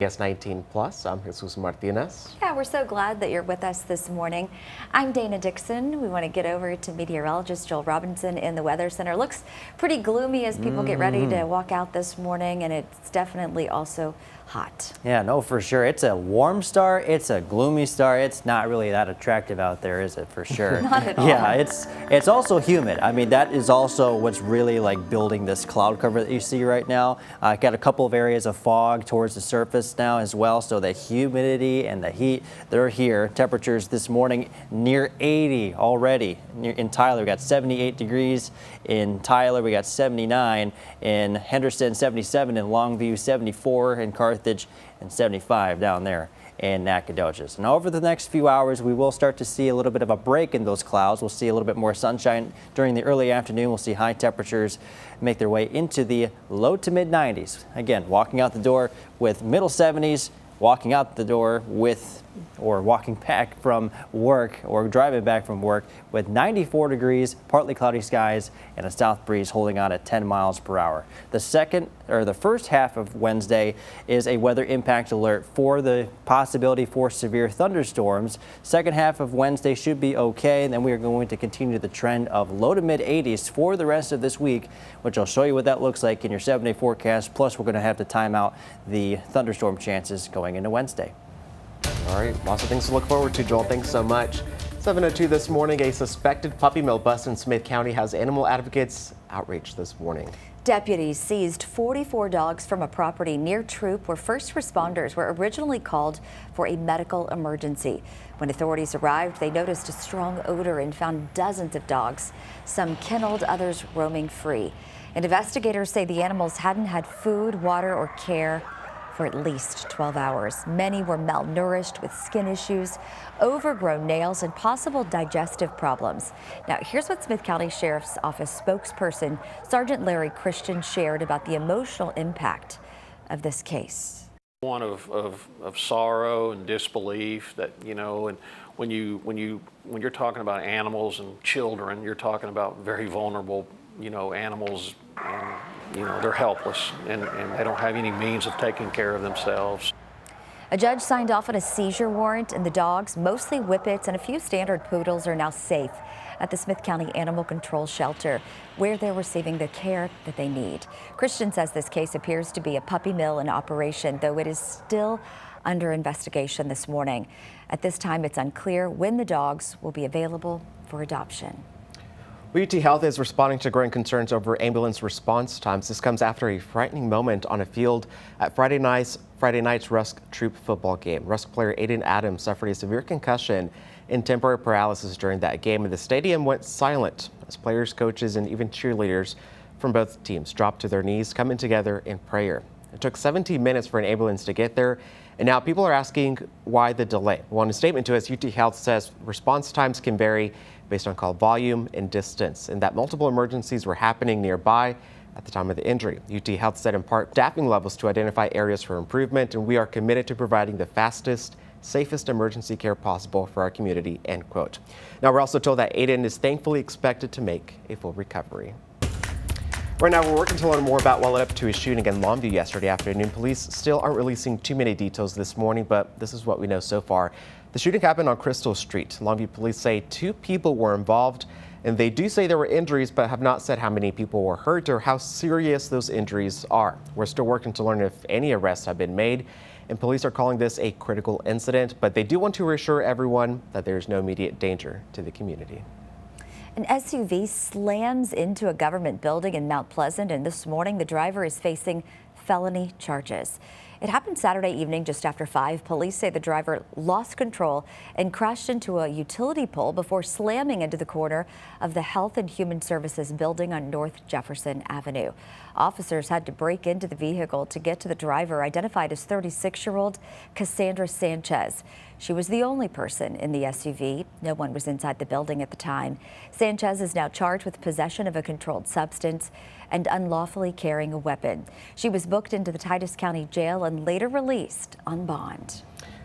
CBS19 Plus. I'm Jesus Martinez. Yeah, we're so glad that you're with us this morning. I'm Dana Dixon. We want to get over to meteorologist Joel Robinson in the Weather Center. Looks pretty gloomy as people get ready to walk out this morning, and it's definitely also hot. Yeah, no, for sure. It's a warm start. It's a gloomy start. It's not really that attractive out there, is it? For sure. Not at all. Yeah, it's also humid. I mean, that is also what's really like building this cloud cover that you see right now. Got a couple of areas of fog towards the surface now as well. So the humidity and the heat, they're here. Temperatures this morning near 80 already. In Tyler, we got 78 degrees. In Tyler, we got 79. In Henderson, 77. In Longview, 74. In Carthage, and 75 down there in Nacogdoches. And over the next few hours, we will start to see a little bit of a break in those clouds. We'll see a little bit more sunshine during the early afternoon. We'll see high temperatures make their way into the low to mid 90s. Again, walking out the door with middle 70s, walking out the door with, or walking back from work or driving back from work with 94 degrees, partly cloudy skies, and a south breeze holding on at 10 miles per hour. The first half of Wednesday is a weather impact alert for the possibility for severe thunderstorms. Second half of Wednesday should be okay, and then we are going to continue the trend of low to mid 80s for the rest of this week, which I'll show you what that looks like in your 7-day forecast. Plus, we're going to have to time out the thunderstorm chances going into Wednesday. All right, lots of things to look forward to, Joel. Thanks so much. 7:02 this morning, a suspected puppy mill bust in Smith County has animal advocates outraged this morning. Deputies seized 44 dogs from a property near Troop where first responders were originally called for a medical emergency. When authorities arrived, they noticed a strong odor and found dozens of dogs, some kenneled, others roaming free. And investigators say the animals hadn't had food, water, or care for at least 12 hours. Many were malnourished with skin issues, overgrown nails, and possible digestive problems. Now, here's what Smith County Sheriff's Office spokesperson Sergeant Larry Christian shared about the emotional impact of this case. One of sorrow and disbelief that, you know, and when you're talking about animals and children, you're talking about very vulnerable, you know, animals, and you know, they're helpless and they don't have any means of taking care of themselves. A judge signed off on a seizure warrant, and the dogs, mostly whippets and a few standard poodles, are now safe at the Smith County Animal Control Shelter, where they're receiving the care that they need. Christian says this case appears to be a puppy mill in operation, though it is still under investigation this morning. At this time, it's unclear when the dogs will be available for adoption. UT Health is responding to growing concerns over ambulance response times. This comes after a frightening moment on a field at Friday night's Rusk Troop football game. Rusk player Aiden Adams suffered a severe concussion and temporary paralysis during that game, and the stadium went silent as players, coaches, and even cheerleaders from both teams dropped to their knees, coming together in prayer. It took 17 minutes for an ambulance to get there, and now people are asking why the delay. Well, in a statement to us, UT Health says response times can vary based on call volume and distance, and that multiple emergencies were happening nearby at the time of the injury. UT Health said in part staffing levels to identify areas for improvement, and we are committed to providing the fastest, safest emergency care possible for our community, end quote. Now, we're also told that Aiden is thankfully expected to make a full recovery. Right now, we're working to learn more about what led up to a shooting in Longview yesterday afternoon. Police still aren't releasing too many details this morning, but this is what we know so far. The shooting happened on Crystal Street. Longview police say 2 people were involved, and they do say there were injuries, but have not said how many people were hurt or how serious those injuries are. We're still working to learn if any arrests have been made, and police are calling this a critical incident, but they do want to reassure everyone that there is no immediate danger to the community. An SUV slams into a government building in Mount Pleasant, and this morning the driver is facing felony charges. It happened Saturday evening just after 5. Police say the driver lost control and crashed into a utility pole before slamming into the corner of the Health and Human Services building on North Jefferson Avenue. Officers had to break into the vehicle to get to the driver, identified as 36-year-old Cassandra Sanchez. She was the only person in the SUV. No one was inside the building at the time. Sanchez is now charged with possession of a controlled substance and unlawfully carrying a weapon. She was booked into the Titus County Jail and later released on bond.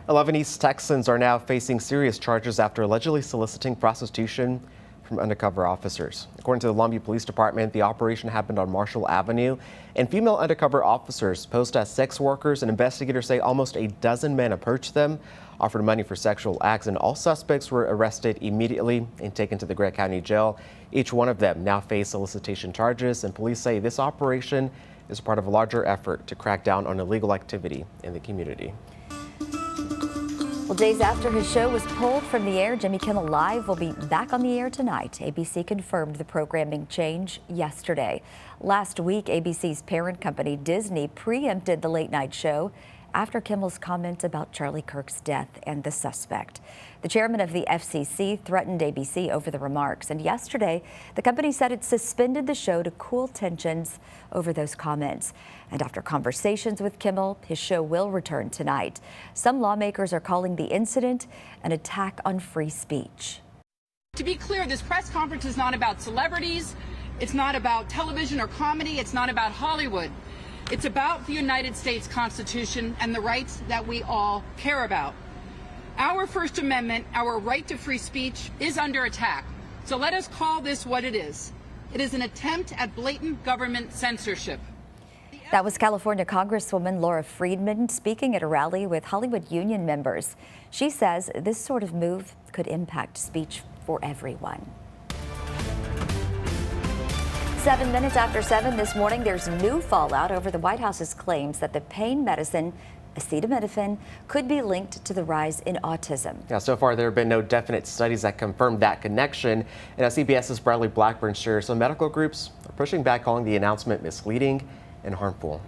11 East Texans are now facing serious charges after allegedly soliciting prostitution from undercover officers. According to the Longview Police Department, the operation happened on Marshall Avenue, and female undercover officers posed as sex workers, and investigators say almost a dozen men approached them, offered money for sexual acts, and all suspects were arrested immediately and taken to the Gregg County Jail. Each one of them now face solicitation charges, and police say this operation is part of a larger effort to crack down on illegal activity in the community. Well, days after his show was pulled from the air, Jimmy Kimmel Live will be back on the air tonight. ABC confirmed the programming change yesterday. Last week, ABC's parent company Disney preempted the late night show after Kimmel's comments about Charlie Kirk's death and the suspect. The chairman of the FCC threatened ABC over the remarks, and yesterday the company said it suspended the show to cool tensions over those comments. And after conversations with Kimmel, his show will return tonight. Some lawmakers are calling the incident an attack on free speech. To be clear, this press conference is not about celebrities, it's not about television or comedy, it's not about Hollywood. It's about the United States Constitution and the rights that we all care about. Our First Amendment, our right to free speech, is under attack. So let us call this what it is. It is an attempt at blatant government censorship. That was California Congresswoman Laura Friedman speaking at a rally with Hollywood union members. She says this sort of move could impact speech for everyone. 7 minutes after 7 this morning, there's new fallout over the White House's claims that the pain medicine acetaminophen could be linked to the rise in autism. Yeah, so far there have been no definite studies that confirm that connection. And CBS's Bradley Blackburn shares some medical groups are pushing back, calling the announcement misleading and harmful.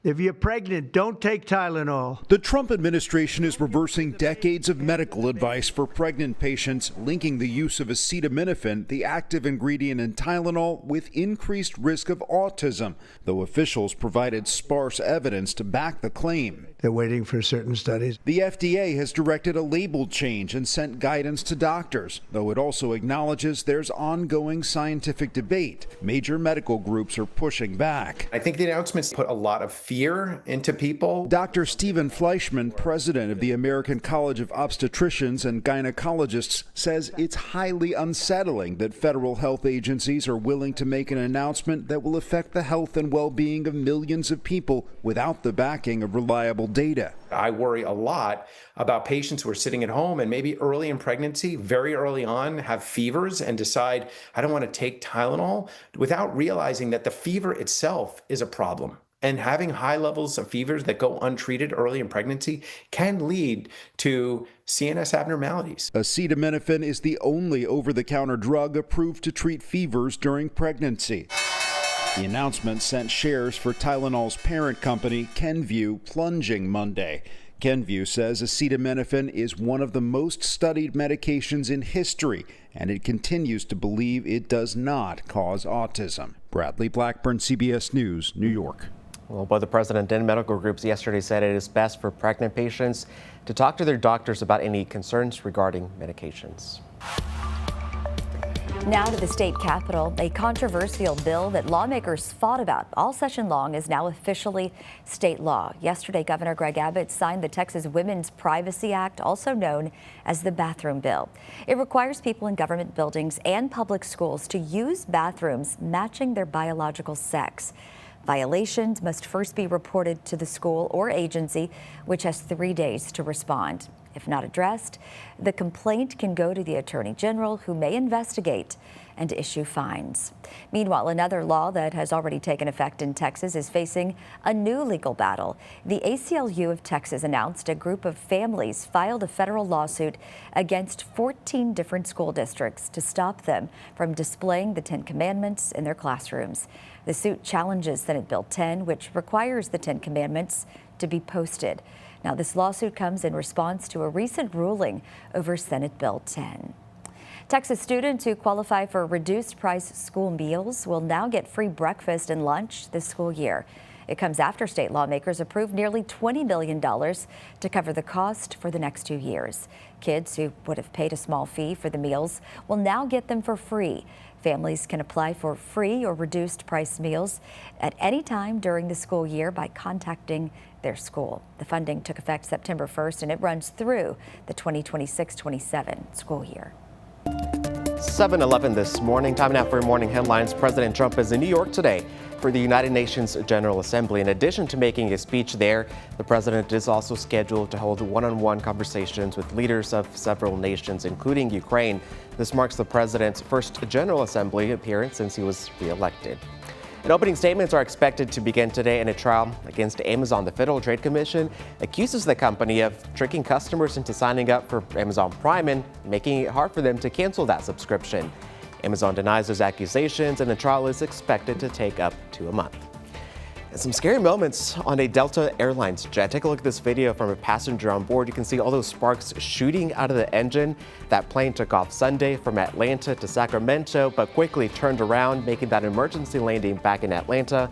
If you're pregnant, don't take Tylenol. The Trump administration is reversing decades of medical advice for pregnant patients, linking the use of acetaminophen, the active ingredient in Tylenol, with increased risk of autism, though officials provided sparse evidence to back the claim. They're waiting for certain studies. The FDA has directed a label change and sent guidance to doctors, though it also acknowledges there's ongoing scientific debate. Major medical groups are pushing back. I think the announcements put a lot of fear into people. Dr. Stephen Fleischman, president of the American College of Obstetricians and Gynecologists, says it's highly unsettling that federal health agencies are willing to make an announcement that will affect the health and well-being of millions of people without the backing of reliable data. I worry a lot about patients who are sitting at home and maybe early in pregnancy, very early on, have fevers and decide, I don't want to take Tylenol, without realizing that the fever itself is a problem. And having high levels of fevers that go untreated early in pregnancy can lead to CNS abnormalities. Acetaminophen is the only over-the-counter drug approved to treat fevers during pregnancy. The announcement sent shares for Tylenol's parent company, Kenvue, plunging Monday. Kenvue says acetaminophen is one of the most studied medications in history, and it continues to believe it does not cause autism. Bradley Blackburn, CBS News, New York. Well, both the president and medical groups yesterday said it is best for pregnant patients to talk to their doctors about any concerns regarding medications. Now to the state capitol. A controversial bill that lawmakers fought about all session long is now officially state law. Yesterday, Governor Greg Abbott signed the Texas Women's Privacy Act, also known as the bathroom bill. It requires people in government buildings and public schools to use bathrooms matching their biological sex. Violations must first be reported to the school or agency, which has 3 days to respond. If not addressed, the complaint can go to the Attorney General, who may investigate and issue fines. Meanwhile, another law that has already taken effect in Texas is facing a new legal battle. The ACLU of Texas announced a group of families filed a federal lawsuit against 14 different school districts to stop them from displaying the 10 Commandments in their classrooms. The suit challenges Senate Bill 10, which requires the 10 Commandments to be posted. Now, this lawsuit comes in response to a recent ruling over Senate Bill 10. Texas students who qualify for reduced price school meals will now get free breakfast and lunch this school year. It comes after state lawmakers approved nearly $20 million to cover the cost for the next 2 years. Kids who would have paid a small fee for the meals will now get them for free. Families can apply for free or reduced price meals at any time during the school year by contacting their school. The funding took effect September 1st, and it runs through the 2026-27 school year. 7:11 this morning. Time now for your morning headlines. President Trump is in New York today for the United Nations General Assembly. In addition to making a speech there, the president is also scheduled to hold one-on-one conversations with leaders of several nations, including Ukraine. This marks the president's first General Assembly appearance since he was re-elected. And opening statements are expected to begin today in a trial against Amazon. The Federal Trade Commission accuses the company of tricking customers into signing up for Amazon Prime and making it hard for them to cancel that subscription. Amazon denies those accusations, and the trial is expected to take up to a month. And some scary moments on a Delta Airlines jet. Take a look at this video from a passenger on board. You can see all those sparks shooting out of the engine. That plane took off Sunday from Atlanta to Sacramento, but quickly turned around, making that emergency landing back in Atlanta.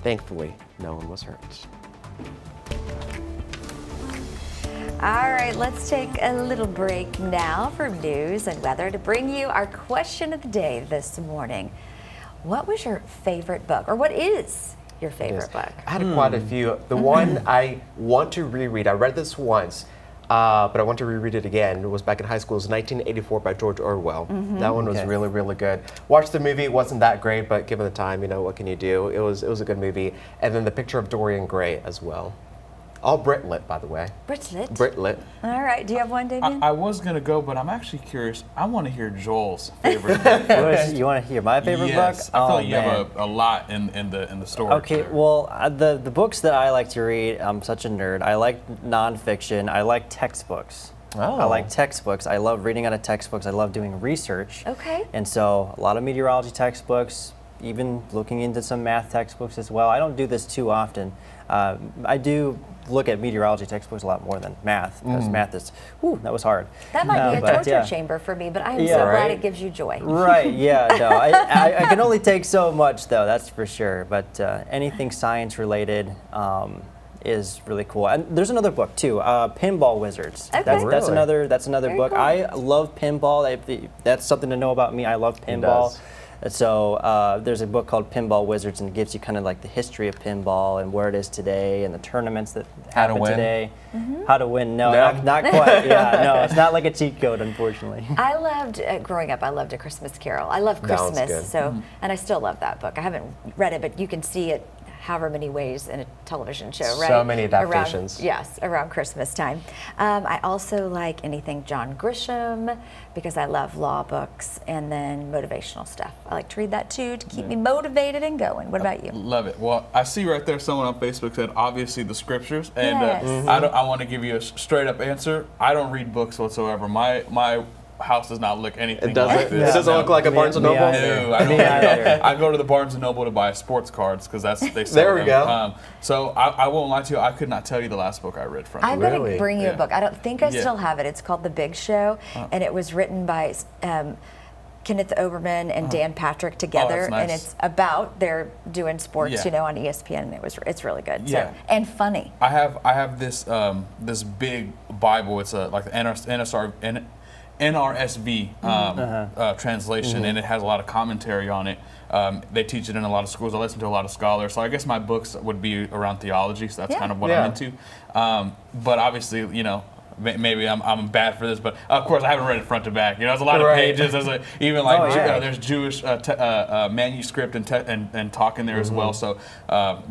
Thankfully, no one was hurt. All right, let's take a little break now for news and weather to bring you our question of the day this morning. What was your favorite book, or what is your favorite book? I had quite a few. The one I want to reread, I read this once, but I want to reread it again. It was back in high school. It was 1984 by George Orwell. That one was really, really good. Watched the movie. It wasn't that great, but given the time, you know, what can you do? It was a good movie. And then The Picture of Dorian Gray as well. All Brit lit, by the way. Brit lit? Brit lit. All right, do you have one, Damien? I was going to go, but I'm actually curious. I want to hear Joel's favorite book. You want to hear my favorite Yes, book? I feel like you have a lot in the story. Okay, well, the books that I like to read, I'm such a nerd. I like nonfiction. I like textbooks. Oh. I like textbooks. I love reading out of textbooks. I love doing research. Okay. And so a lot of meteorology textbooks, even looking into some math textbooks as well. I don't do this too often. I do look at meteorology textbooks a lot more than math, because math is, that was hard. That might be a but, torture chamber for me, but I am so Yeah, glad right? it gives you joy. Right, yeah, no, I can only take so much though, that's for sure, but anything science related is really cool. And there's another book too, Pinball Wizards. Okay. That's Really? another Very book. cool. I love pinball. That's something to know about me. I love pinball. does. So there's a book called Pinball Wizards, and it gives you kind of like the history of pinball and where it is today and the tournaments that How to happen win? today. How to win? No, No? not quite. Yeah, no, it's not like a cheat code, unfortunately. I loved, growing up, I loved A Christmas Carol. I love That one's Christmas, good. so, and I still love that book. I haven't read it, but you can see it however many ways in a television show, right? So many adaptations. Around Christmas time. I also like anything John Grisham, because I love law books, and then motivational stuff. I like to read that too, to keep me motivated and going. What about you? Love it. Well, I see right there someone on Facebook said, obviously the scriptures, and Yes. I want to give you a straight up answer. I don't read books whatsoever. My house does not look anything It doesn't. like this. It doesn't look like a Barnes and Me Noble. either. No, I Me don't. either. I go to the Barnes and Noble to buy sports cards because they sell There we them. go. So I won't lie to you. I could not tell you the last book I read from. I'm it. going Really? to bring you a Yeah. book. I don't think I Yeah. still have it. It's called The Big Show, and it was written by Kenneth Oberman and Dan Patrick together, that's nice. and it's about they're doing sports, Yeah. you know, on ESPN. And it's really good. Yeah. So, and funny. I have this this big Bible. It's like the NRSV translation, and it has a lot of commentary on it. They teach it in a lot of schools. I listen to a lot of scholars. So I guess my books would be around theology. So that's Yeah. kind of what Yeah. I'm into. But obviously, you know, maybe I'm bad for this, but of course I haven't read it front to back. You know, there's a lot of Right. pages. There's even like Oh, yeah. there's Jewish manuscript and talk in there as well. So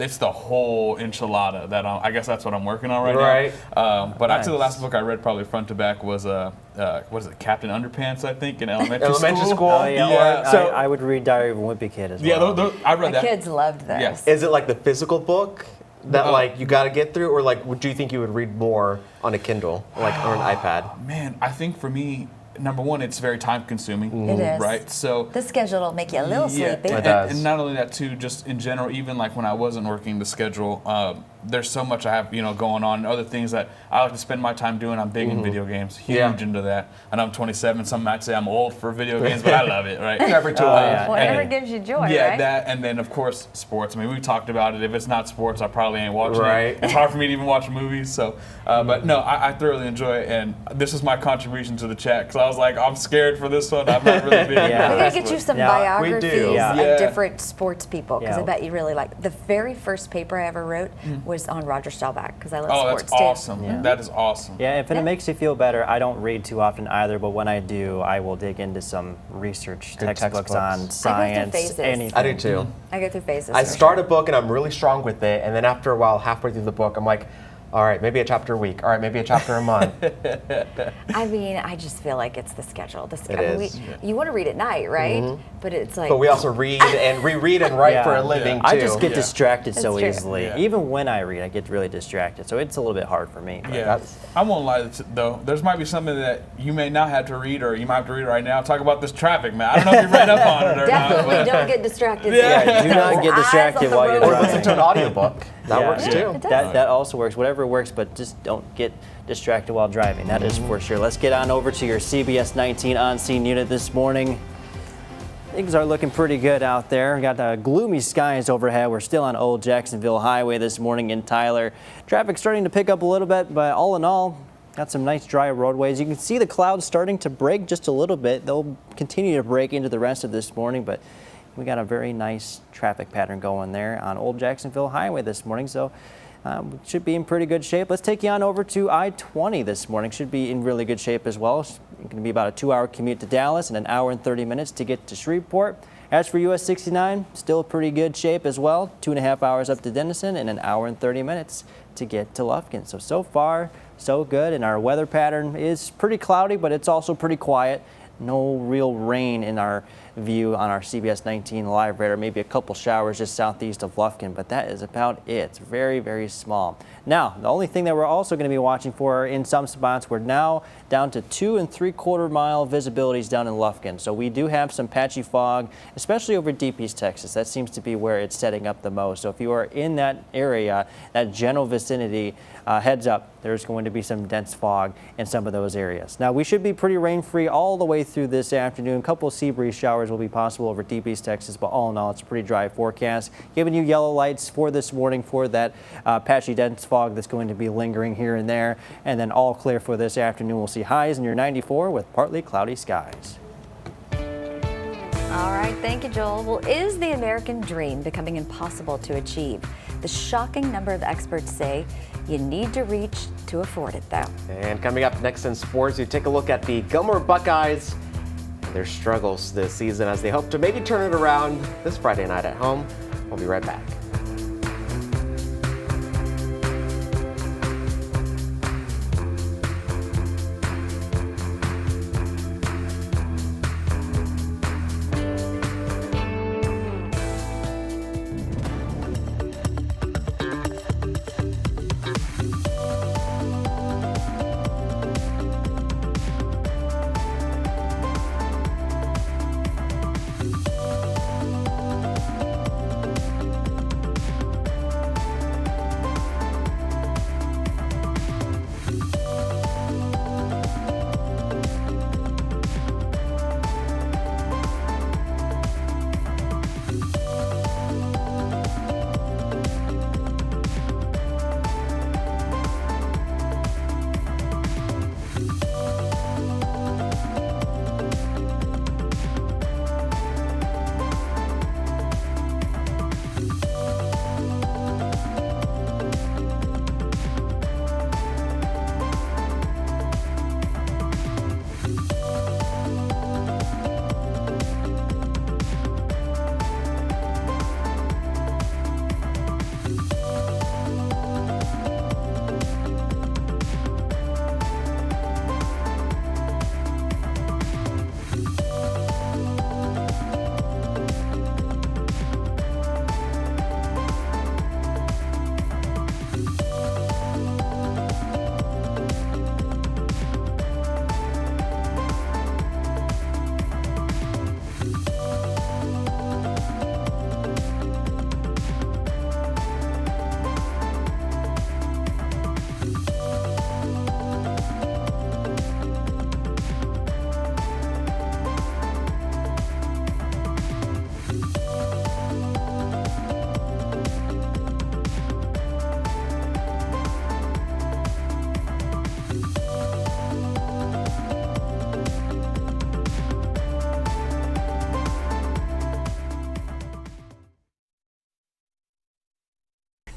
it's the whole enchilada that I guess that's what I'm working on right now. But actually, the last book I read probably front to back was what is it, Captain Underpants? I think in elementary school. Oh yeah, Yeah. or So- I would read Diary of a Wimpy Kid as well. Yeah, I read My that. kids loved those. Yes. Is it like the physical book that like you got to get through, or like do you think you would read more on a Kindle, like or an iPad? Man, I think for me, number one, it's very time consuming. It is. Right. So The schedule will make you a little sleepy. It does. And not only that too, just in general, even like when I wasn't working the schedule, there's so much I have going on, and other things that I like to spend my time doing. I'm big in video games, huge Yeah. into that. And I'm 27. Some might say I'm old for video games, but I love it. Right. Every tool. yeah. Whatever And- gives you joy, Yeah, right? that, and then of course sports. I mean, we talked about it. If it's not sports, I probably ain't watching Right. it. It's hard for me to even watch movies. So, but no, I thoroughly enjoy it, and this is my contribution to the chat because I was like, I'm scared for this one. I'm not really big. Yeah. into We're going this, to get you but- some Yeah, we biographies do. Yeah. of Yeah. different sports people, because I Yeah. bet you really like. The very first paper I ever wrote was on Roger Staubach because I love Oh, sports that's too. awesome. Yeah. That is awesome. Yeah, if it makes you feel better, I don't read too often either, but when I do, I will dig into some research Good textbooks textbooks. on science, phases. anything. I do too. I go through phases. I for start sure. a book and I'm really strong with it, and then after a while, halfway through the book, I'm like, all right, maybe a chapter a week. All right, maybe a chapter a month. I mean, I just feel like it's the schedule. It is. You want to read at night, right? But it's like. But we also read and reread and write for a living too. I just get distracted so true. easily. Yeah. Even when I read, I get really distracted. So it's a little bit hard for me. but Yeah, I won't lie though. There's might be something that you may not have to read, or you might have to read right now. Talk about this traffic, man. I don't know if you read up on it or Definitely not. don't get distracted. Yeah, do not get Eyes on distracted the while you're road. Or driving. listen to an audiobook. That Yeah. works Yeah. too. It does. That also works. Whatever works, but just don't get distracted while driving. That is for sure. Let's get on over to your CBS19 on-scene unit this morning. Things are looking pretty good out there. We got gloomy skies overhead. We're still on Old Jacksonville Highway this morning in Tyler. Traffic starting to pick up a little bit, but all in all, got some nice dry roadways. You can see the clouds starting to break just a little bit. They'll continue to break into the rest of this morning, but we got a very nice traffic pattern going there on Old Jacksonville Highway this morning. So we should be in pretty good shape. Let's take you on over to I-20 this morning. Should be in really good shape as well. It's going to be about a 2-hour commute to Dallas and an hour and 30 minutes to get to Shreveport. As for US 69, still pretty good shape as well. 2.5 hours up to Denison and an hour and 30 minutes to get to Lufkin. So far, so good. And our weather pattern is pretty cloudy, but it's also pretty quiet. No real rain in our view on our CBS19 live radar. Maybe a couple showers just southeast of Lufkin, but that is about it. It's very, very small. Now, the only thing that we're also going to be watching for in some spots, we're now down to 2 3/4 mile visibilities down in Lufkin. So we do have some patchy fog, especially over Deep East Texas. That seems to be where it's setting up the most. So if you are in that area, that general vicinity, heads up, there's going to be some dense fog in some of those areas. Now, we should be pretty rain-free all the way through this afternoon. A couple of sea breeze showers will be possible over Deep East Texas, but all in all, it's a pretty dry forecast. Giving you yellow lights for this morning for that patchy dense fog that's going to be lingering here and there. And then all clear for this afternoon. We'll see highs in your 94 with partly cloudy skies. All right, thank you, Joel. Well, is the American dream becoming impossible to achieve? The shocking number of experts say you need to reach to afford it, though. And coming up next in sports, we take a look at the Gilmore Buckeyes and their struggles this season as they hope to maybe turn it around this Friday night at home. We'll be right back.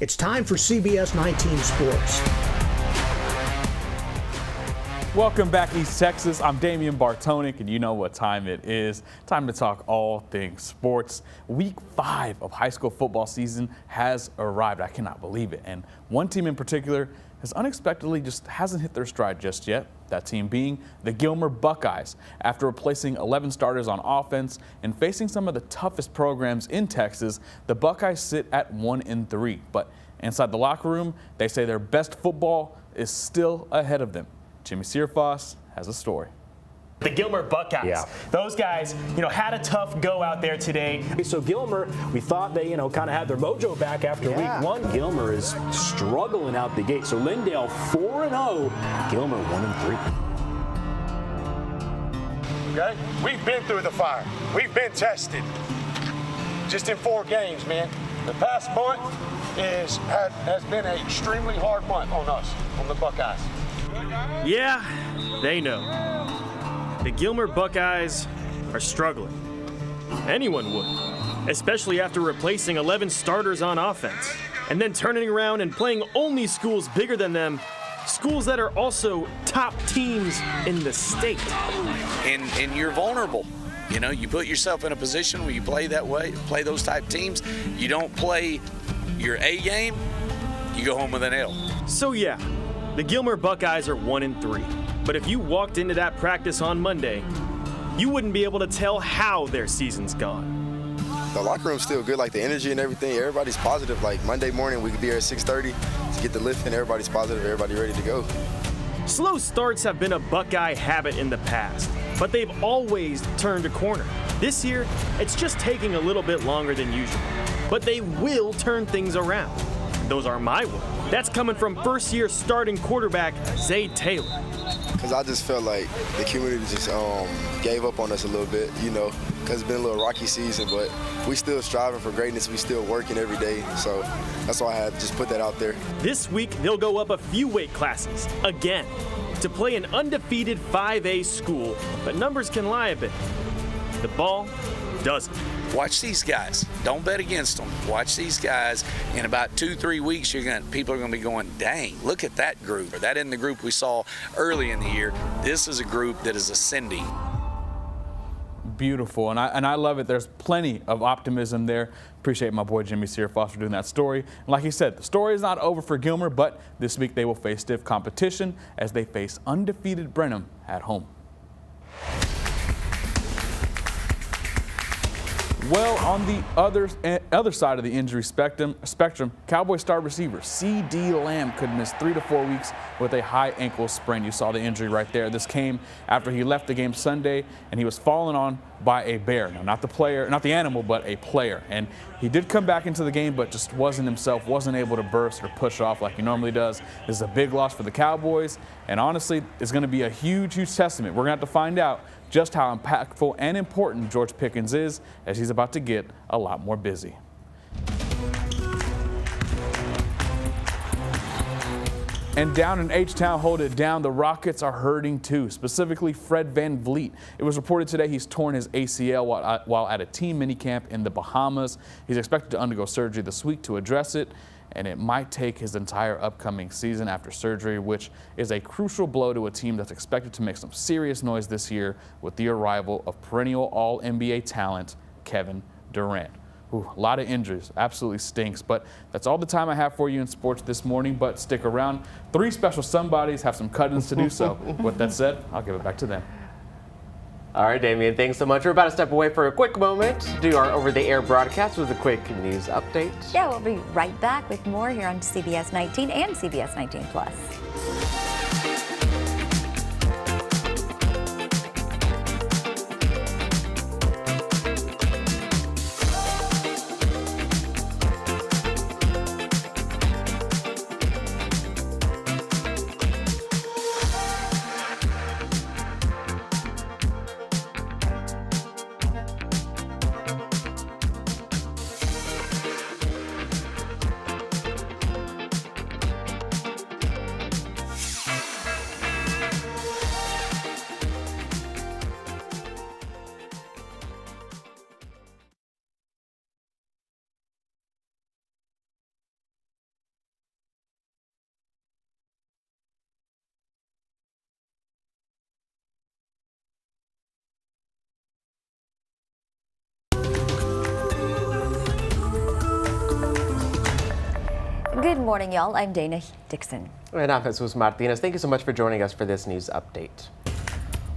It's time for CBS19 Sports. Welcome back, East Texas. I'm Damian Bartonic, and you know what time it is. Time to talk all things sports. Week 5 of high school football season has arrived. I cannot believe it. And one team in particular has unexpectedly just hasn't hit their stride just yet. That team being the Gilmer Buckeyes. After replacing 11 starters on offense and facing some of the toughest programs in Texas, the Buckeyes sit at 1-3. But inside the locker room, they say their best football is still ahead of them. Jimmy Searfoss has a story. The Gilmer Buckeyes. Those guys, had a tough go out there today. So Gilmer, we thought they, kind of had their mojo back after week 1. Gilmer is struggling out the gate. So Lindale 4-0, Gilmer 1-3. Okay? We've been through the fire. We've been tested. Just in 4 games, man. The past month has been an extremely hard month on us, on the Buckeyes. Yeah, they know. The Gilmer Buckeyes are struggling. Anyone would, especially after replacing 11 starters on offense and then turning around and playing only schools bigger than them, schools that are also top teams in the state. And you're vulnerable. You put yourself in a position where you play that way, play those type teams. You don't play your A game, you go home with an L. So yeah, the Gilmer Buckeyes are 1-3. But if you walked into that practice on Monday, you wouldn't be able to tell how their season's gone. The locker room's still good, like the energy and everything. Everybody's positive. Like Monday morning, we could be here at 6:30 to get the lift, and everybody's positive. Everybody ready to go. Slow starts have been a Buckeye habit in the past, but they've always turned a corner. This year, it's just taking a little bit longer than usual. But they will turn things around. Those are my words. That's coming from first-year starting quarterback Zay Taylor. Because I just felt like the community just gave up on us a little bit, because it's been a little rocky season, but we still striving for greatness. We still working every day, so that's why I had to just put that out there. This week, they'll go up a few weight classes, again, to play an undefeated 5A school, but numbers can lie a bit. The ball doesn't. Watch these guys. Don't bet against them. Watch these guys. In about 2-3 weeks, people are going to be going, dang, look at that group. That isn't the group we saw early in the year. This is a group that is ascending. Beautiful, and I love it. There's plenty of optimism there. Appreciate my boy Jimmy Searfoss for doing that story. And like he said, the story is not over for Gilmer, but this week they will face stiff competition as they face undefeated Brenham at home. Well, on the other side of the injury spectrum, Cowboy star receiver C.D. Lamb could miss 3 to 4 weeks with a high ankle sprain. You saw the injury right there. This came after he left the game Sunday and he was fallen on by a bear. Now, not the animal, but a player. And he did come back into the game, but just wasn't himself, wasn't able to burst or push off like he normally does. This is a big loss for the Cowboys, and honestly, it's going to be a huge, huge testament. We're going to have to find out just how impactful and important George Pickens is as he's about to get a lot more busy. And down in H-Town, hold it down, the Rockets are hurting too, specifically Fred VanVleet. It was reported today he's torn his ACL while at a team minicamp in the Bahamas. He's expected to undergo surgery this week to address it, and it might take his entire upcoming season after surgery, which is a crucial blow to a team that's expected to make some serious noise this year with the arrival of perennial All-NBA talent Kevin Durant. Ooh, a lot of injuries, absolutely stinks, but that's all the time I have for you in sports this morning, but stick around. 3 special somebodies have some cut-ins to do so. With that said, I'll give it back to them. All right, Damian, thanks so much. We're about to step away for a quick moment to do our over-the-air broadcast with a quick news update. Yeah, we'll be right back with more here on CBS 19 and CBS 19 Plus. morning, y'all. I'm Dana Dixon. And I'm Jesus Martinez. Thank you so much for joining us for this news update.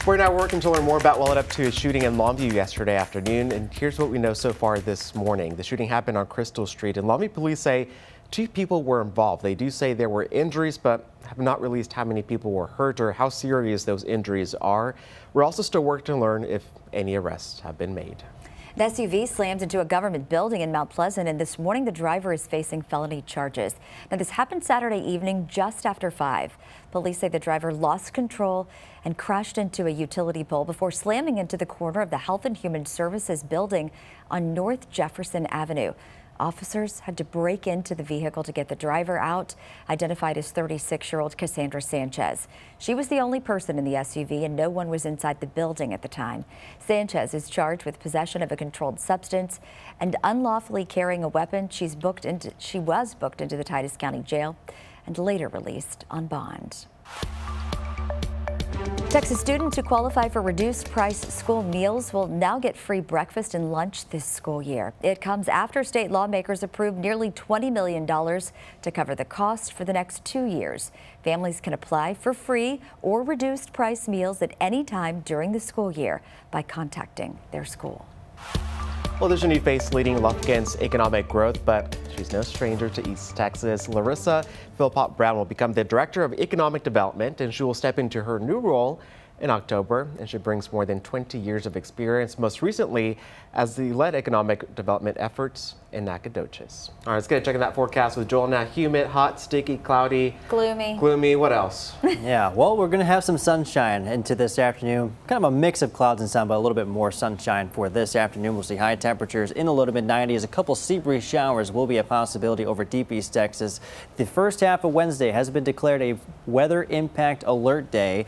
We're now working to learn more about what led up to a shooting in Longview yesterday afternoon. And here's what we know so far this morning. The shooting happened on Crystal Street, and Longview police say 2 people were involved. They do say there were injuries, but have not released how many people were hurt or how serious those injuries are. We're also still working to learn if any arrests have been made. An SUV slammed into a government building in Mount Pleasant, and this morning the driver is facing felony charges. Now, this happened Saturday evening just after 5. Police say the driver lost control and crashed into a utility pole before slamming into the corner of the Health and Human Services building on North Jefferson Avenue. Officers had to break into the vehicle to get the driver out, identified as 36-year-old Cassandra Sanchez. She was the only person in the SUV, and no one was inside the building at the time. Sanchez is charged with possession of a controlled substance and unlawfully carrying a weapon. She was booked into the Titus County Jail and later released on bond. Texas students who qualify for reduced price school meals will now get free breakfast and lunch this school year. It comes after state lawmakers approved nearly $20 million to cover the cost for the next 2 years. Families can apply for free or reduced price meals at any time during the school year by contacting their school. Well, there's a new face leading Lufkin's economic growth, but she's no stranger to East Texas. Larissa Philpott Brown will become the Director of Economic Development, and she will step into her new role in October. And she brings more than 20 years of experience, most recently as the lead economic development efforts in Nacogdoches. All right, let's get checking that forecast with Joel now. Humid, hot, sticky, cloudy. Gloomy. What else? Yeah, well, we're going to have some sunshine into this afternoon. Kind of a mix of clouds and sun, but a little bit more sunshine for this afternoon. We'll see high temperatures in the low to mid 90s. A couple sea breeze showers will be a possibility over deep East Texas. The first half of Wednesday has been declared a weather impact alert day.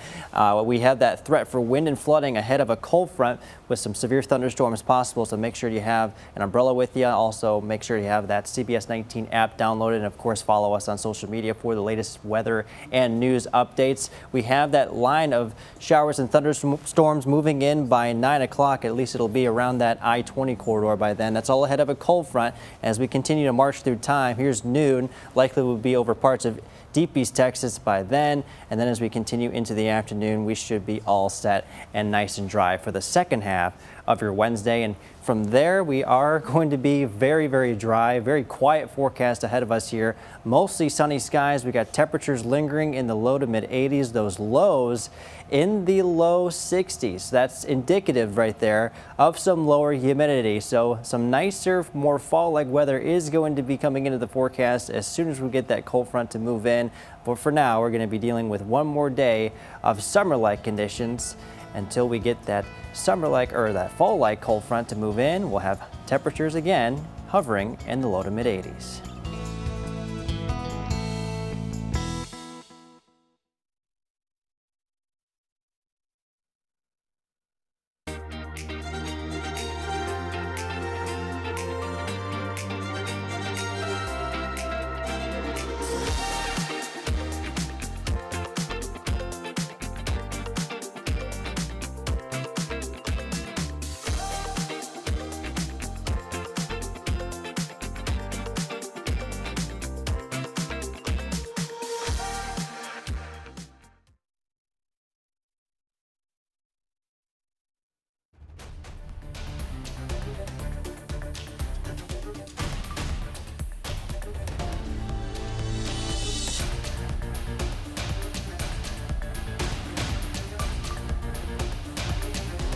We have that threat for wind and flooding ahead of a cold front with some severe thunderstorms possible. So make sure you have an umbrella with you. Also, make sure you have that CBS19 app downloaded, and of course follow us on social media for the latest weather and news updates. We have that line of showers and thunderstorms moving in by 9 o'clock. At least it'll be around that I-20 corridor by then. That's all ahead of a cold front. As we continue to march through time, here's noon. Likely will be over parts of deep East Texas by then, and then as we continue into the afternoon, we should be all set and nice and dry for the second half of your Wednesday. And from there, we are going to be very, very dry, very quiet forecast ahead of us here. Mostly sunny skies. We got temperatures lingering in the low to mid 80s, those lows in the low 60s. That's indicative right there of some lower humidity. So some nicer, more fall-like weather is going to be coming into the forecast as soon as we get that cold front to move in. But for now, we're going to be dealing with one more day of summer-like conditions until we get that summer-like or that fall-like cold front to move in. We'll have temperatures again hovering in the low to mid 80s.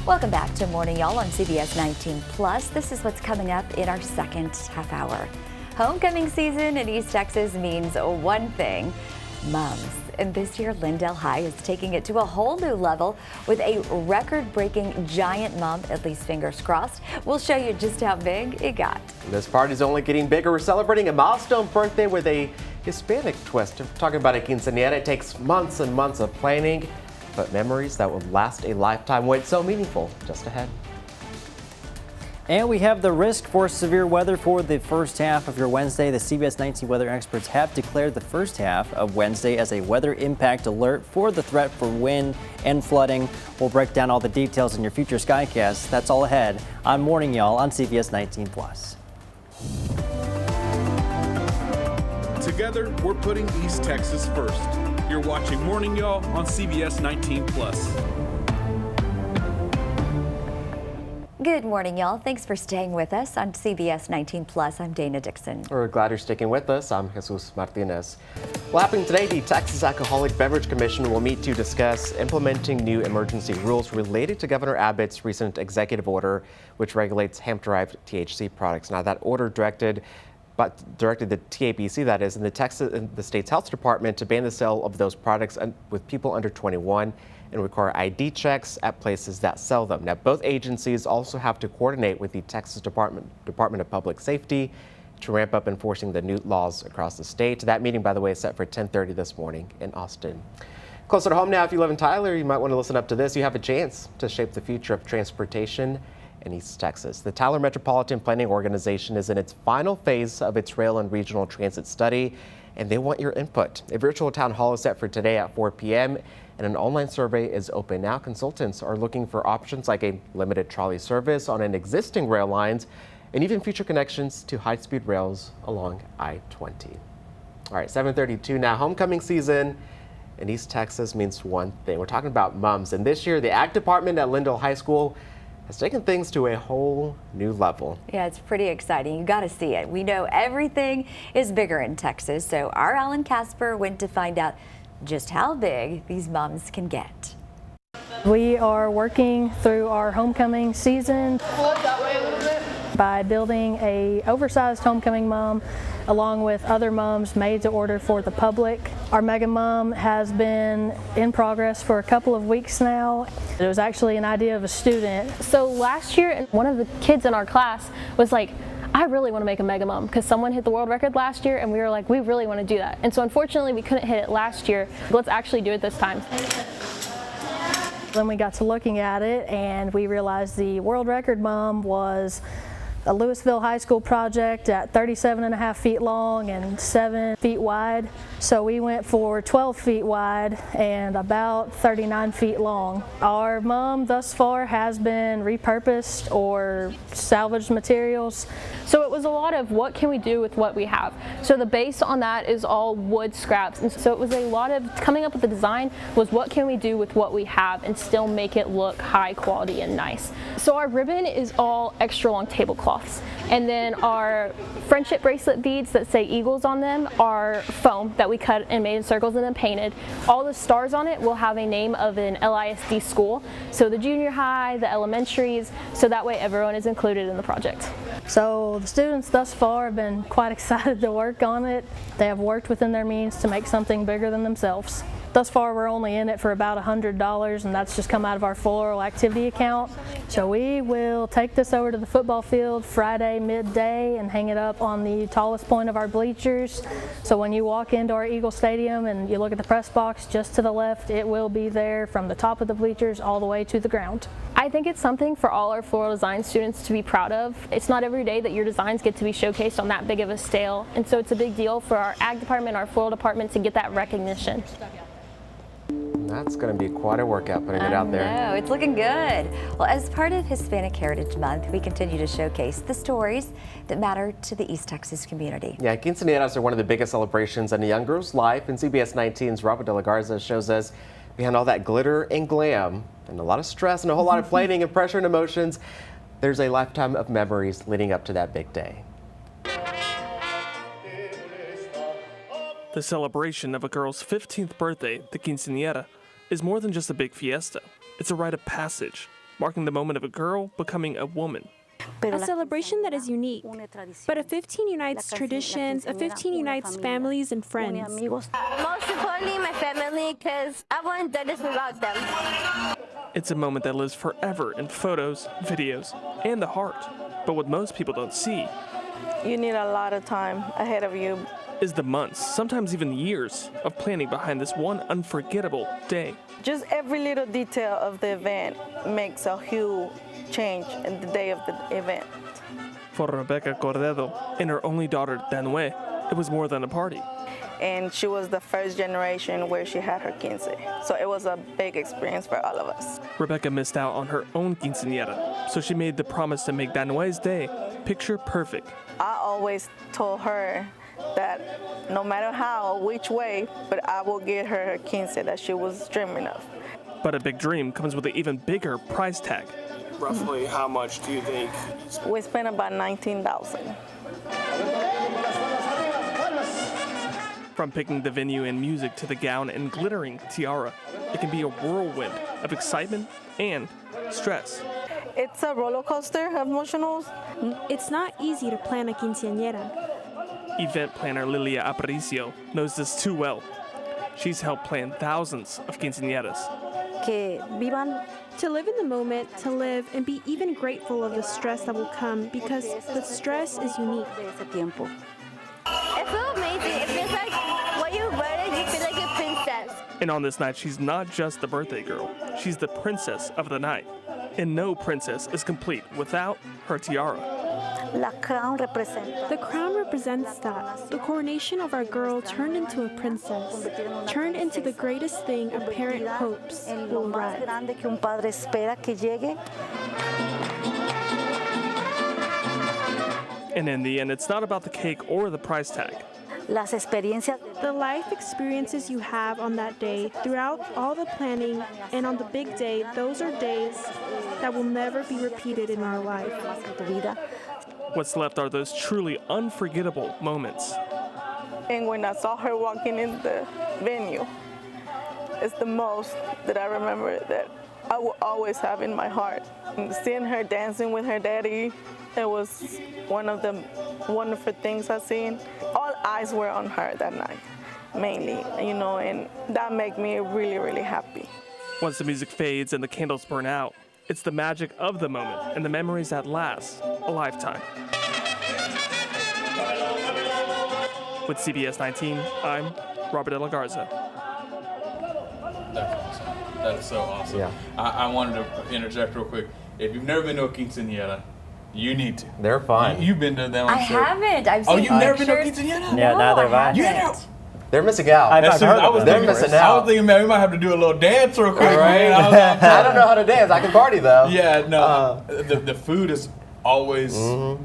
Welcome back to Morning Y'all on CBS 19 Plus. This is what's coming up in our second half hour. Homecoming season in East Texas means one thing: mums. And this year, Lindale High is taking it to a whole new level with a record-breaking giant mum, at least fingers crossed. We'll show you just how big it got. This party's only getting bigger. We're celebrating a milestone birthday with a Hispanic twist. If we're talking about a quinceañera, it takes months and months of planning, but memories that will last a lifetime. What's so meaningful? Just ahead. And we have the risk for severe weather for the first half of your Wednesday. The CBS 19 weather experts have declared the first half of Wednesday as a weather impact alert for the threat for wind and flooding. We'll break down all the details in your future Skycast. That's all ahead on Morning Y'all on CBS 19 Plus. To Together, we're putting East Texas first. You're watching Morning Y'all on CBS 19 Plus. Good morning, y'all. Thanks for staying with us on CBS 19 Plus. I'm Dana Dixon. We're glad you're sticking with us. I'm Jesus Martinez. Well, happening today, the Texas Alcoholic Beverage Commission will meet to discuss implementing new emergency rules related to Governor Abbott's recent executive order, which regulates hemp-derived THC products. Now, that order directed the TABC, that is, and the state's health department to ban the sale of those products with people under 21 and require ID checks at places that sell them. Now, both agencies also have to coordinate with the Texas Department of Public Safety to ramp up enforcing the new laws across the state. That meeting, by the way, is set for 10:30 this morning in Austin. Closer to home now, if you live in Tyler, you might want to listen up to this. You have a chance to shape the future of transportation in East Texas. The Tyler Metropolitan Planning Organization is in its final phase of its rail and regional transit study, and they want your input. A virtual town hall is set for today at 4 p.m., and an online survey is open now. Consultants are looking for options like a limited trolley service on an existing rail lines and even future connections to high-speed rails along I-20. All right, 7:32 now. Homecoming season in East Texas means one thing. We're talking about moms, and this year the Ag Department at Lindale High School has taken things to a whole new level. Yeah, it's pretty exciting. You got to see it. We know everything is bigger in Texas, so our Alan Casper went to find out just how big these moms can get. We are working through our homecoming season by building a oversized homecoming mom along with other mums made to order for the public. Our Mega Mom has been in progress for a couple of weeks now. It was actually an idea of a student. So last year, one of the kids in our class was like, I really want to make a Mega Mom because someone hit the world record last year and we were like, we really want to do that. And so unfortunately we couldn't hit it last year. Let's actually do it this time. Then we got to looking at it and we realized the world record mom was a Louisville High School project at 37.5 feet long and 7 feet wide. So we went for 12 feet wide and about 39 feet long. Our mom thus far has been repurposed or salvaged materials. So it was a lot of what can we do with what we have. So the base on that is all wood scraps. And so it was a lot of coming up with the design was what can we do with what we have and still make it look high quality and nice. So our ribbon is all extra long tablecloths. And then our friendship bracelet beads that say eagles on them are foam that we cut and made in circles and then painted. All the stars on it will have a name of an LISD school. So the junior high, the elementaries, so that way everyone is included in the project. So the students thus far have been quite excited to work on it. They have worked within their means to make something bigger than themselves. Thus far, we're only in it for about $100, and that's just come out of our floral activity account. So we will take this over to the football field Friday midday and hang it up on the tallest point of our bleachers. So when you walk into our Eagle Stadium and you look at the press box just to the left, it will be there from the top of the bleachers all the way to the ground. I think it's something for all our floral design students to be proud of. It's not every day that your designs get to be showcased on that big of a scale, and so it's a big deal for our ag department, our floral department to get that recognition. That's going to be quite a workout putting it out there. I know, it's looking good. Well, as part of Hispanic Heritage Month, we continue to showcase the stories that matter to the East Texas community. Yeah, quinceañeras are one of the biggest celebrations in a young girl's life, and CBS 19's Robert De La Garza shows us behind all that glitter and glam and a lot of stress and a whole lot of planning and pressure and emotions, there's a lifetime of memories leading up to that big day. The celebration of a girl's 15th birthday, the quinceañera, is more than just a big fiesta. It's a rite of passage, marking the moment of a girl becoming a woman. A celebration that is unique, but a 15 unites traditions, a 15 unites families and friends. Most importantly, my family, because I wouldn't do this without them. It's a moment that lives forever in photos, videos, and the heart. But what most people don't see, you need a lot of time ahead of you, is the months, sometimes even years, of planning behind this one unforgettable day. Just every little detail of the event makes a huge change in the day of the event. For Rebecca Cordedo and her only daughter, Danue, it was more than a party. And she was the first generation where she had her quince, so it was a big experience for all of us. Rebecca missed out on her own quinceañera, so she made the promise to make Danue's day picture perfect. I always told her that no matter how, which way, but I will get her her quince that she was dreaming of. But a big dream comes with an even bigger price tag. Roughly how much do you think? We spent about $19,000. From picking the venue and music to the gown and glittering tiara, it can be a whirlwind of excitement and stress. It's a roller coaster of emotions. It's not easy to plan a quinceañera. Event planner Lilia Aparicio knows this too well. She's helped plan thousands of quinceañeras. To live in the moment, to live and be even grateful of the stress that will come, because the stress is unique. It feels amazing. It feels like when you wear it, you feel like a princess. And on this night, she's not just the birthday girl. She's the princess of the night. And no princess is complete without her tiara. The crown represents that. The coronation of our girl turned into a princess, turned into the greatest thing a parent hopes will arrive. And in the end, it's not about the cake or the price tag. The life experiences you have on that day, throughout all the planning, and on the big day, those are days that will never be repeated in our life. What's left are those truly unforgettable moments. And when I saw her walking in the venue, it's the most that I remember that I will always have in my heart. And seeing her dancing with her daddy, it was one of the wonderful things I've seen. All eyes were on her that night, mainly, and that made me really, really happy. Once the music fades and the candles burn out, it's the magic of the moment and the memories that last a lifetime. With CBS19, I'm Robert De La Garza. That's awesome. That's so awesome. Yeah. I wanted to interject real quick. If you've never been to a quinceañera, you need to. They're fun. You've been to them, I'm sure. I haven't. I've seen you've never been to a pictures. quinceañera? Yeah, No, neither have I. I haven't. They're missing out. I've heard of They're them. missing I out. was thinking, man, we might have to do a little dance real quick. Right? Man. I don't know how to dance. I can party though. Yeah, no. The food is always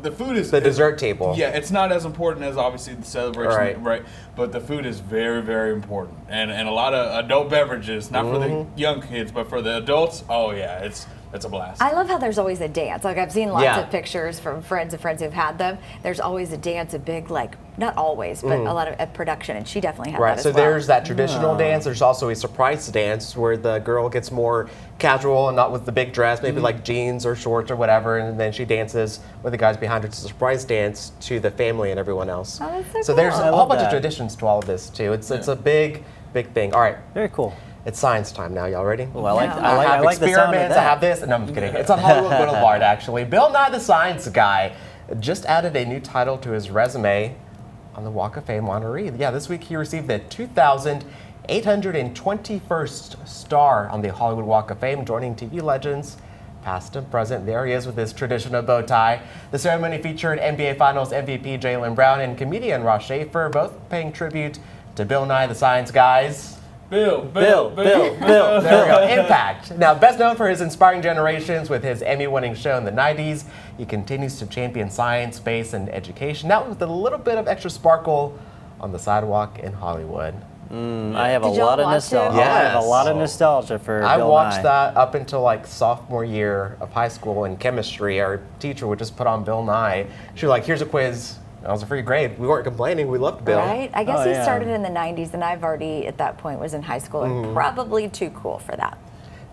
the food is the dessert table. Yeah, it's not as important as obviously the celebration, Right. But the food is very, very important, and a lot of adult beverages, not for the young kids, but for the adults. Oh yeah, it's a blast. I love how there's always a dance. Like I've seen lots Yeah. of pictures from friends of friends who've had them. There's always a dance, a big not always, but a lot of production, and she definitely had Right, that so as well. there's that traditional dance. There's also a surprise dance where the girl gets more casual and not with the big dress, maybe like jeans or shorts or whatever, and then she dances with the guys behind her. It's a surprise dance to the family and everyone else. Oh, that's so So cool. there's I a whole love bunch of that. traditions to all of this too. It's a big thing. All right, Very cool. it's science time now. Y'all ready? Well, I No. like I have the sound of experiments. I that. have this. No, I'm just kidding. It's on Hollywood Boulevard, actually. Bill Nye the Science Guy just added a new title to his resume on the Walk of Fame honoree. Yeah, this week he received the 2,821st star on the Hollywood Walk of Fame, joining TV legends past and present. There he is with his traditional bow tie. The ceremony featured NBA Finals MVP Jaylen Brown and comedian Ross Schaefer, both paying tribute to Bill Nye the Science Guys. Bill. There we go. Impact. Now, best known for his inspiring generations with his Emmy-winning show in the 90s, he continues to champion science, space, and education, now with a little bit of extra sparkle on the sidewalk in Hollywood. I have a Did y'all lot of watch nostalgia. it? I have a Yes. lot of nostalgia for I Bill watched Nye. that up until like sophomore year of high school in chemistry. Our teacher would just put on Bill Nye. She was like, here's a quiz. That was a free grade. We weren't complaining. We loved Bill. Right? I guess Oh, he yeah. started in the 90s, and I've already, at that point, was in high school and probably too cool for that.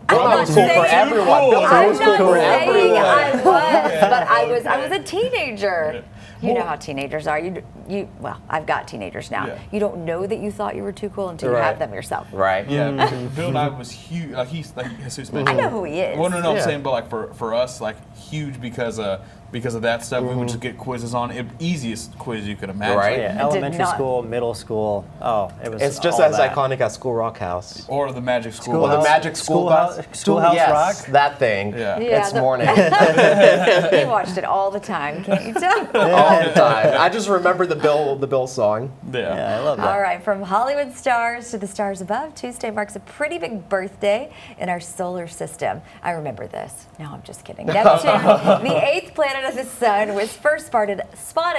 Bill Nye was cool for everyone. Bill Nye I'm was not cool for saying everyone. I was, but I was a teenager. You know how teenagers are. Well, I've got teenagers now. Yeah. You don't know that you thought you were too cool until you Right. have them yourself. Right. Yeah, Bill Nye was huge. Like he's like Jesus mentioned. I know who he is. Well, no, Yeah. I'm saying, but like for us, like huge because of that stuff. We would just get quizzes on it. Easiest quiz you could imagine. Right. Yeah, did elementary not- school, middle school. Oh, it was. It's just all as that. iconic as School Rock House. Or the Magic School. Well, the Schoolhouse- Magic School Schoolhouse- Bus. Schoolhouse yes, Rock? that thing. Yeah. Yeah, It's the- morning. He watched it all the time, can't you tell? All the time. I just remember the Bill song. Yeah, I love that. All right, from Hollywood stars to the stars above, Tuesday marks a pretty big birthday in our solar system. I remember this. No, I'm just kidding. Neptune, the 8th planet planet of the sun was first spotted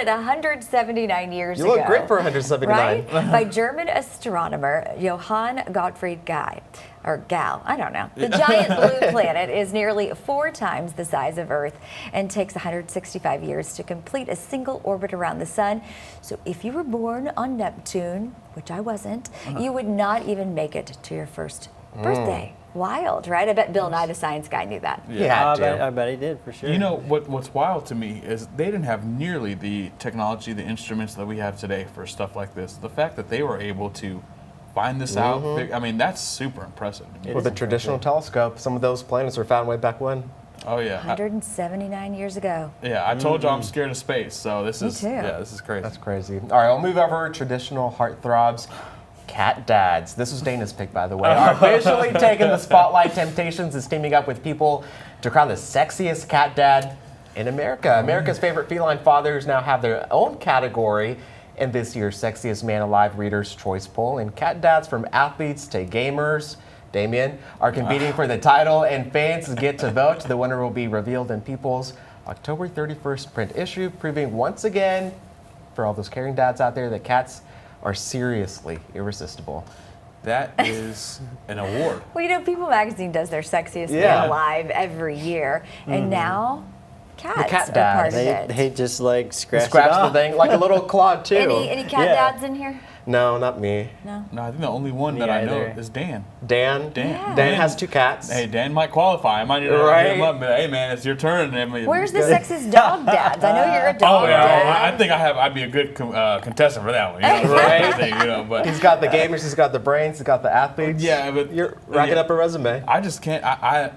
179 years ago. You look great for 179. Right? By German astronomer Johann Gottfried Gal, I don't know. The giant blue planet is nearly 4 times the size of Earth and takes 165 years to complete a single orbit around the sun. So if you were born on Neptune, which I wasn't, you would not even make it to your first birthday. Wild, right? I bet Bill Nye, the science guy, knew that. Yeah, I bet he did, for sure. You know, what's wild to me is they didn't have nearly the technology, the instruments that we have today for stuff like this. The fact that they were able to find this out, I mean, that's super impressive to me. With a traditional telescope, some of those planets were found way back when. Oh, yeah. 179 years ago. Yeah, I told you I'm scared of space, so this is, too. yeah, this is crazy. That's crazy. All right, we'll move over traditional heartthrobs. Cat dads. This was Dana's pick, by the way. Are officially taking the spotlight. Temptations is teaming up with people to crown the sexiest cat dad in America. America's favorite feline fathers now have their own category in this year's Sexiest Man Alive Reader's Choice Poll. And cat dads, from athletes to gamers, Damien, are competing for the title, and fans get to vote. The winner will be revealed in People's October 31st print issue, proving once again, for all those caring dads out there, that cats are seriously irresistible. That is an award. Well, you know, People Magazine does their Sexiest Man Alive every year, and now cats cat are dads. part of it. They just like scratch the thing like a little claw too. Any cat dads in here? No, not me. No. No, I think the only one that I know is Dan. Dan? Yeah. Dan has 2 cats. Hey, Dan might qualify. I might need to hit him up and be like, hey, man, it's your turn. Where's the sexiest dog dads? I know you're a dog dad. I think I'd be a good contestant for that one. You know, right? But he's got the gamers, he's got the brains, he's got the athletes. Yeah, but you're racking up a resume. I just can't.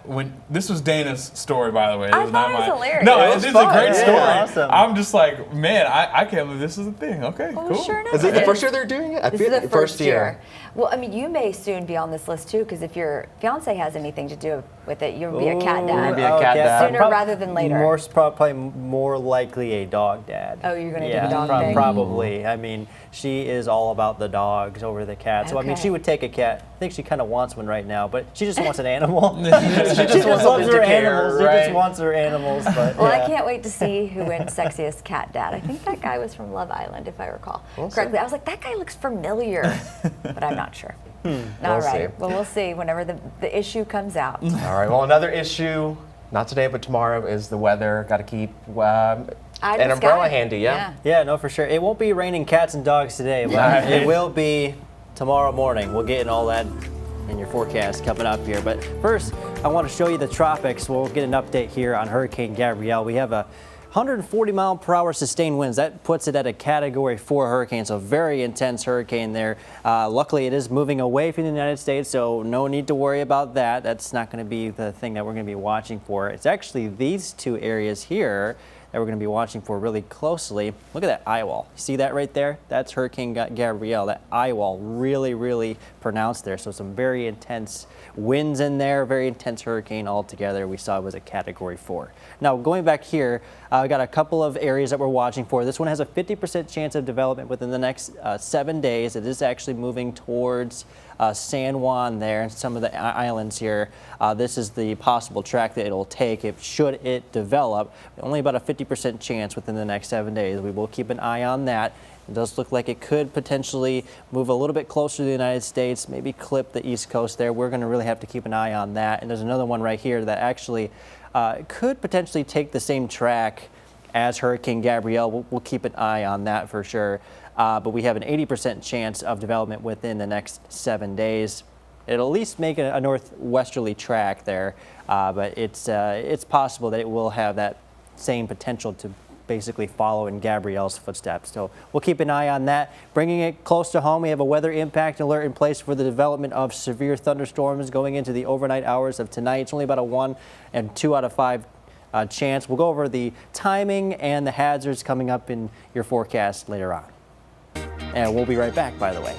When this was Dana's story, by the way. I thought it was hilarious. No, It it's was a fun. great story. Yeah, awesome. I'm just like, man, I can't believe this is a thing. Okay, Well, cool. sure enough, Is it the first year they're doing it? This is the first year. Well, I mean, you may soon be on this list too, because if your fiance has anything to do with it, you'll be a cat dad. Be a cat dad. Sooner rather than later. Probably more likely a dog dad. Oh, you're going to do the dog thing? Probably. I mean, she is all about the dogs over the cats. So, I mean, she would take a cat. I think she kind of wants one right now, but she just wants an animal. she just loves her animals. She just wants her animals. But, well, I can't wait to see who wins Sexiest Cat Dad. I think that guy was from Love Island, if I recall correctly. I was like, that guy looks familiar, but I'm not sure. All right. Well, we'll see whenever the issue comes out. All right. Well, another issue, not today but tomorrow, is the weather. Got to keep an umbrella handy. Yeah, no, for sure. It won't be raining cats and dogs today, but it will be tomorrow morning. We'll get in all that in your forecast coming up here. But first, I want to show you the tropics. We'll get an update here on Hurricane Gabrielle. We have a 140-mile-per-hour sustained winds. That puts it at a Category 4 hurricane, so very intense hurricane there. Luckily, it is moving away from the United States, so no need to worry about that. That's not going to be the thing that we're going to be watching for. It's actually these 2 areas here that we're going to be watching for really closely. Look at that eye wall. See that right there? That's Hurricane Gabrielle. That eye wall really, really pronounced there. So some very intense winds in there, very intense hurricane altogether. We saw it was a Category 4. Now, going back here, we got a couple of areas that we're watching for. This one has a 50% chance of development within the next 7 days. It is actually moving towards San Juan there and some of the islands here. This is the possible track that it'll take should it develop. Only about a 50% chance within the next 7 days. We will keep an eye on that. It does look like it could potentially move a little bit closer to the United States, maybe clip the East Coast there. We're going to really have to keep an eye on that. And there's another one right here that actually could potentially take the same track as Hurricane Gabrielle. We'll keep an eye on that for sure. But we have an 80% chance of development within the next 7 days. It'll at least make a northwesterly track there, but it's possible that it will have that same potential to basically follow in Gabrielle's footsteps. So we'll keep an eye on that. Bringing it close to home, we have a weather impact alert in place for the development of severe thunderstorms going into the overnight hours of tonight. It's only about a 1 and 2 out of 5 chance. We'll go over the timing and the hazards coming up in your forecast later on. And we'll be right back, by the way.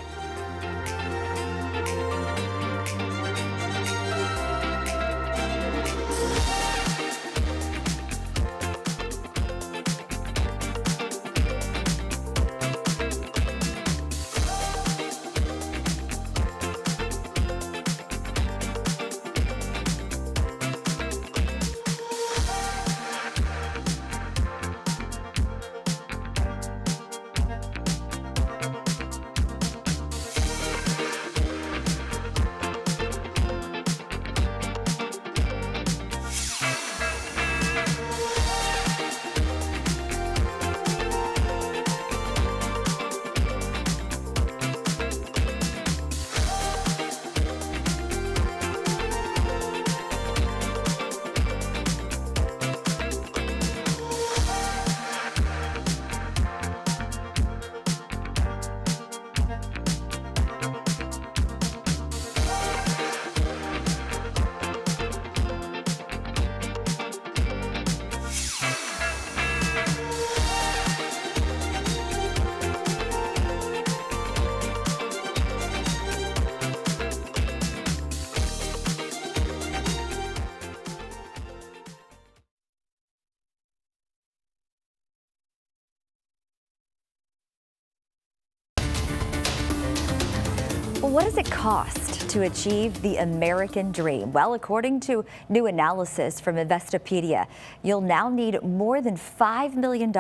what does it cost to achieve the American dream? Well, according to new analysis from Investopedia, you'll now need more than $5 million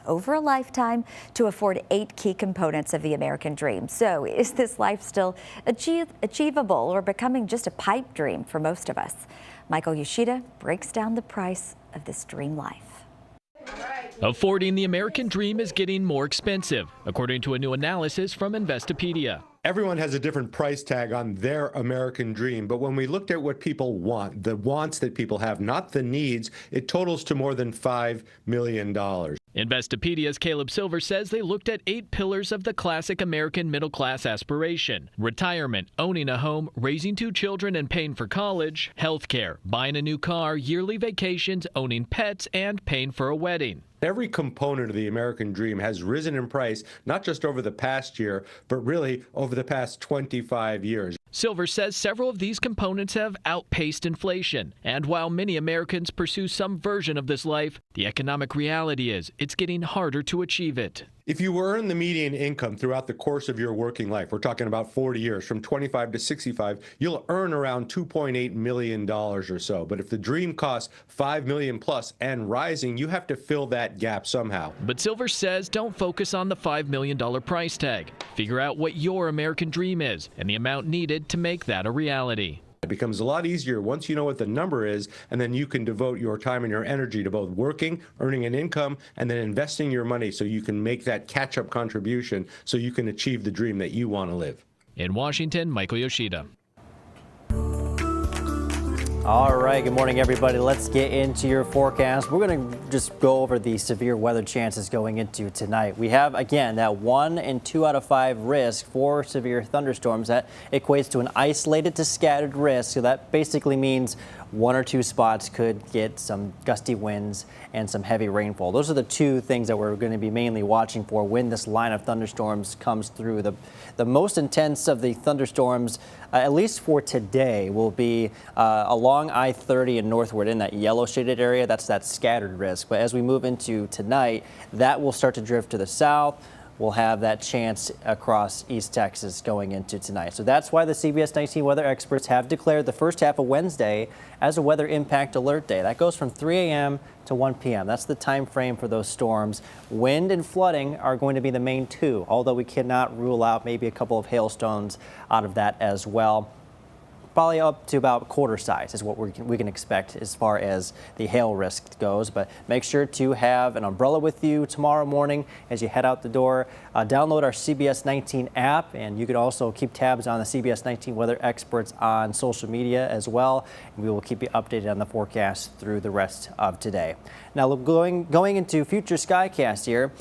over a lifetime to afford 8 key components of the American dream. So is this life still achievable or becoming just a pipe dream for most of us? Michael Yoshida breaks down the price of this dream life. Affording the American dream is getting more expensive, according to a new analysis from Investopedia. Everyone has a different price tag on their American dream, but when we looked at what people want, the wants that people have, not the needs, it totals to more than $5 million. Investopedia's Caleb Silver says they looked at 8 pillars of the classic American middle-class aspiration: retirement, owning a home, raising 2 children and paying for college, healthcare, buying a new car, yearly vacations, owning pets, and paying for a wedding. Every component of the American dream has risen in price, not just over the past year, but really over the past 25 years. Silver says several of these components have outpaced inflation. And while many Americans pursue some version of this life, the economic reality is it's getting harder to achieve it. If you earn the median income throughout the course of your working life, we're talking about 40 years, from 25 to 65, you'll earn around $2.8 million or so. But if the dream costs $5 million plus and rising, you have to fill that gap somehow. But Silver says don't focus on the $5 million price tag. Figure out what your American dream is and the amount needed to make that a reality. It becomes a lot easier once you know what the number is, and then you can devote your time and your energy to both working, earning an income, and then investing your money so you can make that catch-up contribution so you can achieve the dream that you want to live. In Washington, Michael Yoshida. All right, good morning, everybody. Let's get into your forecast. We're going to just go over the severe weather chances going into tonight. We have, again, that 1 and 2 out of 5 risk for severe thunderstorms. That equates to an isolated to scattered risk. So that basically means 1 or 2 spots could get some gusty winds and some heavy rainfall. Those are the 2 things that we're going to be mainly watching for when this line of thunderstorms comes through. The most intense of the thunderstorms, at least for today, will be along I-30 and northward in that yellow shaded area. That's that scattered risk. But as we move into tonight, that will start to drift to the south. We'll have that chance across East Texas going into tonight. So that's why the CBS19 weather experts have declared the first half of Wednesday as a weather impact alert day. That goes from 3 a.m. to 1 p.m. That's the time frame for those storms. Wind and flooding are going to be the main 2, although we cannot rule out maybe a couple of hailstones out of that as well. Probably up to about quarter size is what we can expect as far as the hail risk goes. But make sure to have an umbrella with you tomorrow morning as you head out the door. Download our CBS19 app, and you can also keep tabs on the CBS19 weather experts on social media as well. And we will keep you updated on the forecast through the rest of today. Now, going into future Skycast here.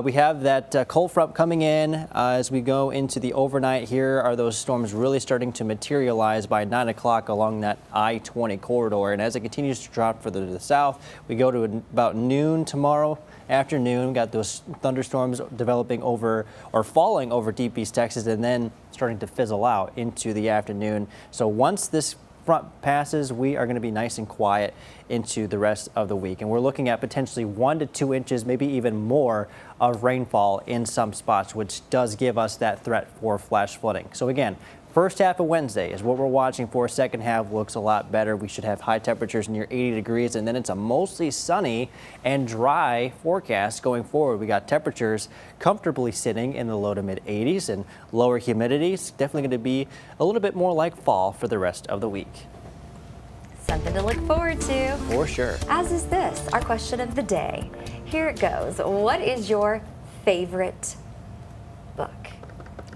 We have that cold front coming in as we go into the overnight. Here are those storms really starting to materialize by 9 o'clock along that I-20 corridor. And as it continues to drop further to the south, we go to about noon tomorrow afternoon. We've got those thunderstorms developing over or falling over deep East Texas and then starting to fizzle out into the afternoon. So once this front passes, we are going to be nice and quiet into the rest of the week. And we're looking at potentially 1 to 2 inches, maybe even more of rainfall in some spots, which does give us that threat for flash flooding. So again, first half of Wednesday is what we're watching for. Second half looks a lot better. We should have high temperatures near 80 degrees, and then it's a mostly sunny and dry forecast going forward. We got temperatures comfortably sitting in the low to mid 80s and lower humidity. It's definitely going to be a little bit more like fall for the rest of the week. Something to look forward to. For sure. As is this, our question of the day. Here it goes. What is your favorite book?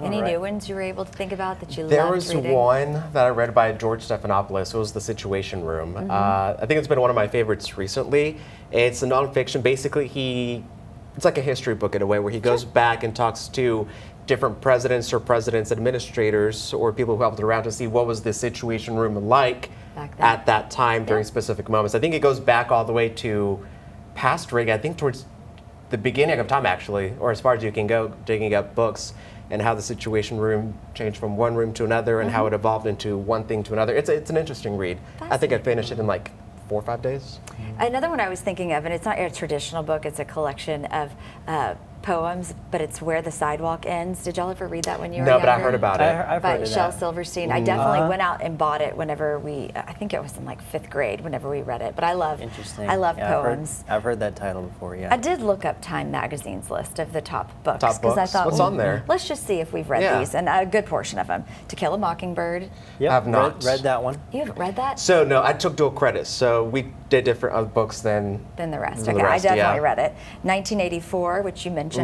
Any new ones you were able to think about that you loved reading? There was one that I read by George Stephanopoulos. It was The Situation Room. I think it's been one of my favorites recently. It's a nonfiction. Basically, it's like a history book in a way where he goes back and talks to different presidents or administrators or people who helped around to see what was the Situation Room like at that time during specific moments. I think it goes back all the way to past Reagan, I think towards the beginning of time actually, or as far as you can go, digging up books and how the Situation Room changed from one room to another and how it evolved into one thing to another. It's an interesting read. I think I finished it in like 4 or 5 days. Another one I was thinking of, and it's not a traditional book, it's a collection of poems, but it's Where the Sidewalk Ends. Did y'all ever read that when you were No, younger? but I heard about it. I've By heard of Shel that. Silverstein. I definitely went out and bought it whenever I think it was in like 5th grade whenever we read it. But I love Yeah, poems. I've heard that title before, yeah. I did look up Time Magazine's list of the top books. Top because I books? thought, What's on there? Let's just see if we've read these, and a good portion of them. To Kill a Mockingbird. Yep, I have not. read that one. You haven't read that? So no, I took dual credits. So we did different books than The rest. the Okay, rest, I definitely yeah. read it. 1984, which you mentioned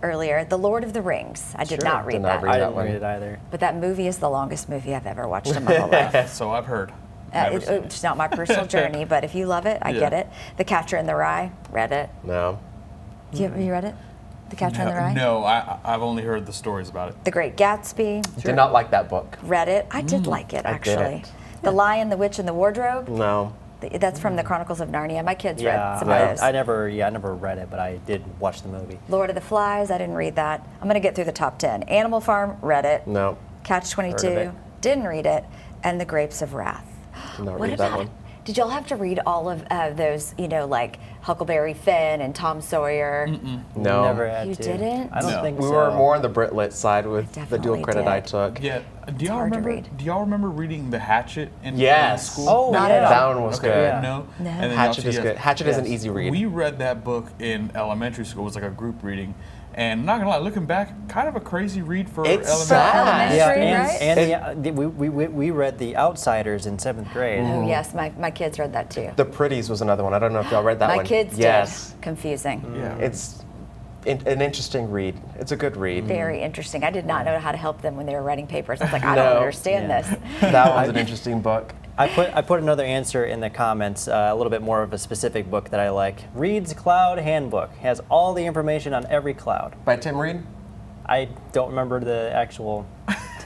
earlier. The Lord of the Rings. I did not read Did that. not read I that didn't one. read it either. But that movie is the longest movie I've ever watched in my whole life. So I've heard. Never seen it. It's not my personal journey, but if you love it, I get it. The Catcher in the Rye, read it. No. You read it? The Catcher in the Rye? No, I've only heard the stories about it. The Great Gatsby, Did not like that book. read it. I did like it, I actually. didn't. The Lion, the Witch, and the Wardrobe, No. that's from the Chronicles of Narnia. My kids read Yeah, some of those. I never read it, but I did watch the movie. Lord of the Flies, I didn't read that. I'm going to get through the top 10. Animal Farm, read it. No. Catch Heard of 22, it. didn't read it. And The Grapes of Wrath. Did not What read that about one. Did y'all have to read all of those, like Huckleberry Finn and Tom Sawyer? No. Never had You to. didn't? I don't think We so. were more on the Brit Lit side with the dual definitely credit did. I took. Yeah. Do y'all hard to remember? read. Do y'all remember reading The Hatchet in Yes. school? Oh, Not yeah. at all. That one was Okay, good. Yeah. No. No. And then Hatchet y'all is two, good. Hatchet is an Yes. easy read. We read that book in elementary school. It was like a group reading. And not gonna lie, looking back, kind of a crazy read for It's elementary. sad. Yeah, Elementary, and we read The Outsiders in 7th grade. Oh, yes, my kids read that too. The Pretties was another one. I don't know if y'all read that My one. kids Yes. did. Confusing. Yeah. It's an interesting read. It's a good read. Very interesting. I did not know how to help them when they were writing papers. I was like, I don't understand Yeah. this. That one's an interesting book. I put another answer in the comments, a little bit more of a specific book that I like. Reed's Cloud Handbook has all the information on every cloud. By Tim Reed? I don't remember the actual.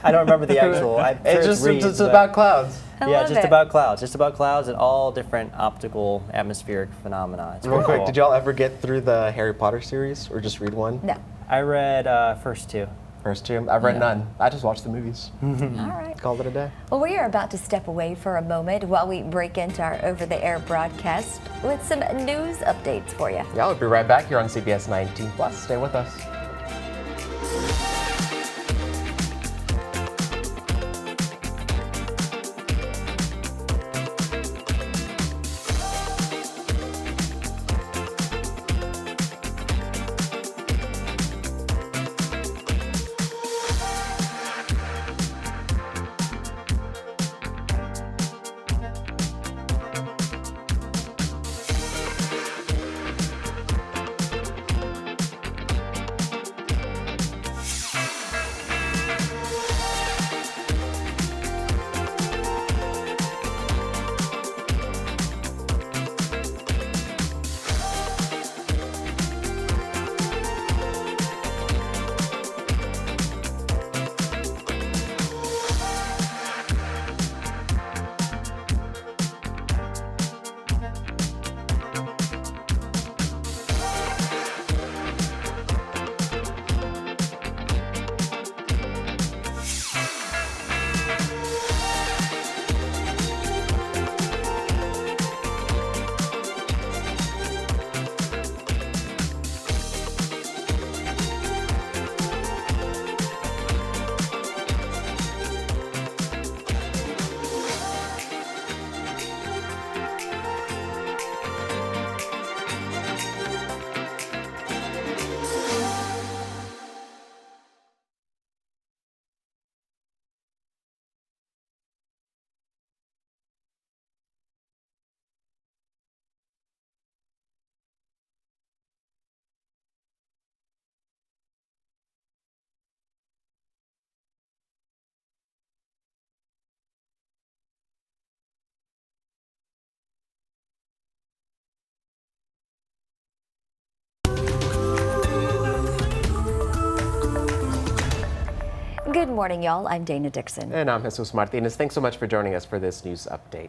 I don't remember the actual. I'm sure It's just Reed's, it's but- about clouds. I yeah, love just it. about clouds. Just about clouds and all different optical atmospheric phenomena. It's Real pretty quick, cool. did y'all ever get through the Harry Potter series or just read one? No. I read first two. First two? I've read none. I just watched the movies. All right. Called it a day. Well, we are about to step away for a moment while we break into our over-the-air broadcast with some news updates for you. Yeah, we'll be right back here on CBS 19 Plus. Stay with us. morning, y'all. I'm Dana Dixon. And I'm Jesus Martinez. Thanks so much for joining us for this news update.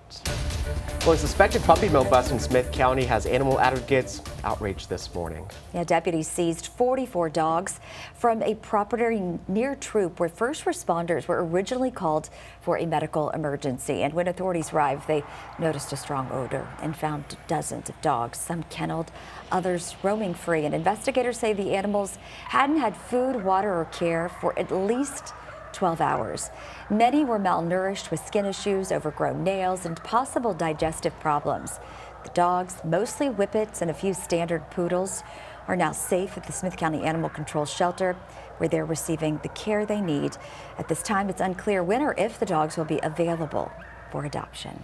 Well, a suspected puppy mill bust in Smith County has animal advocates outraged this morning. Yeah, deputies seized 44 dogs from a property near Troop where first responders were originally called for a medical emergency. And when authorities arrived, they noticed a strong odor and found dozens of dogs, some kenneled, others roaming free. And investigators say the animals hadn't had food, water, or care for at least 12 hours. Many were malnourished with skin issues, overgrown nails, and possible digestive problems. The dogs, mostly whippets and a few standard poodles, are now safe at the Smith County Animal Control Shelter, where they're receiving the care they need. At this time, it's unclear when or if the dogs will be available for adoption.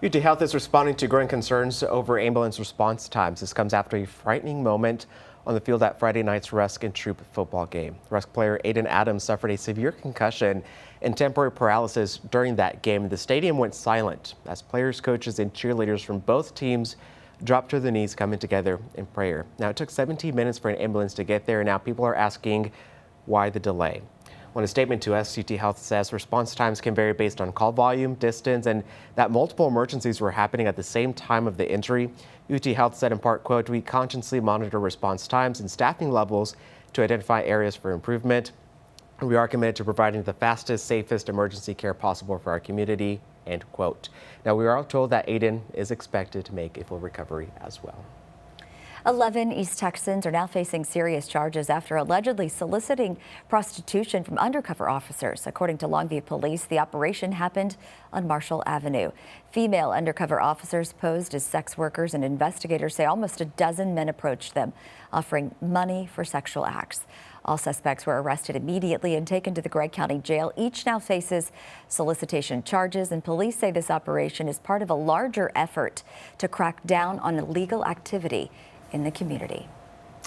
UT Health is responding to growing concerns over ambulance response times. This comes after a frightening moment on the field at Friday night's Rusk and Troop football game. Rusk player Aiden Adams suffered a severe concussion and temporary paralysis during that game. The stadium went silent as players, coaches, and cheerleaders from both teams dropped to their knees, coming together in prayer. Now, it took 17 minutes for an ambulance to get there. Now people are asking why the delay. When a statement to us, UT Health says response times can vary based on call volume, distance, and that multiple emergencies were happening at the same time of the injury. UT Health said in part, quote, "We consciously monitor response times and staffing levels to identify areas for improvement. We are committed to providing the fastest, safest emergency care possible for our community," end quote. Now, we are all told that Aiden is expected to make a full recovery as well. 11 East Texans are now facing serious charges after allegedly soliciting prostitution from undercover officers. According to Longview Police, the operation happened on Marshall Avenue. Female undercover officers posed as sex workers, and investigators say almost a dozen men approached them, offering money for sexual acts. All suspects were arrested immediately and taken to the Gregg County Jail. Each now faces solicitation charges, and police say this operation is part of a larger effort to crack down on illegal activity in the community.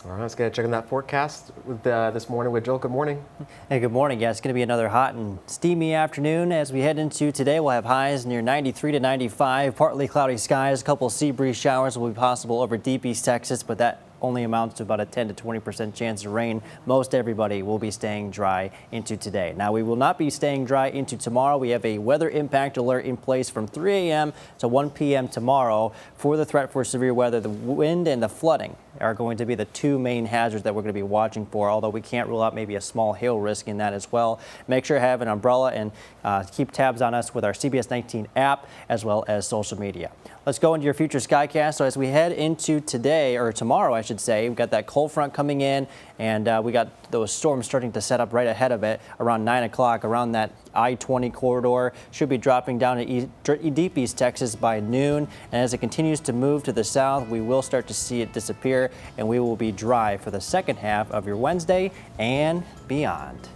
All right, let's get a check on that forecast with, this morning with Joel. Good morning. Hey, good morning. Yeah, it's going to be another hot and steamy afternoon as we head into today. We'll have highs near 93 to 95, partly cloudy skies. A couple sea breeze showers will be possible over deep East Texas, but that only amounts to about a 10 to 20% chance of rain. Most everybody will be staying dry into today. Now, we will not be staying dry into tomorrow. We have a weather impact alert in place from 3 a.m. to 1 p.m. tomorrow for the threat for severe weather. The wind and the flooding are going to be the two main hazards that we're going to be watching for, although we can't rule out maybe a small hail risk in that as well. Make sure to have an umbrella and keep tabs on us with our CBS19 app as well as social media. Let's go into your future skycast. So as we head into today, or tomorrow, I should say, we've got that cold front coming in, and we got those storms starting to set up right ahead of it around 9 o'clock around that I-20 corridor. Should be dropping down to deep East Texas by noon. And as it continues to move to the south, we will start to see it disappear, and we will be dry for the second half of your Wednesday and beyond.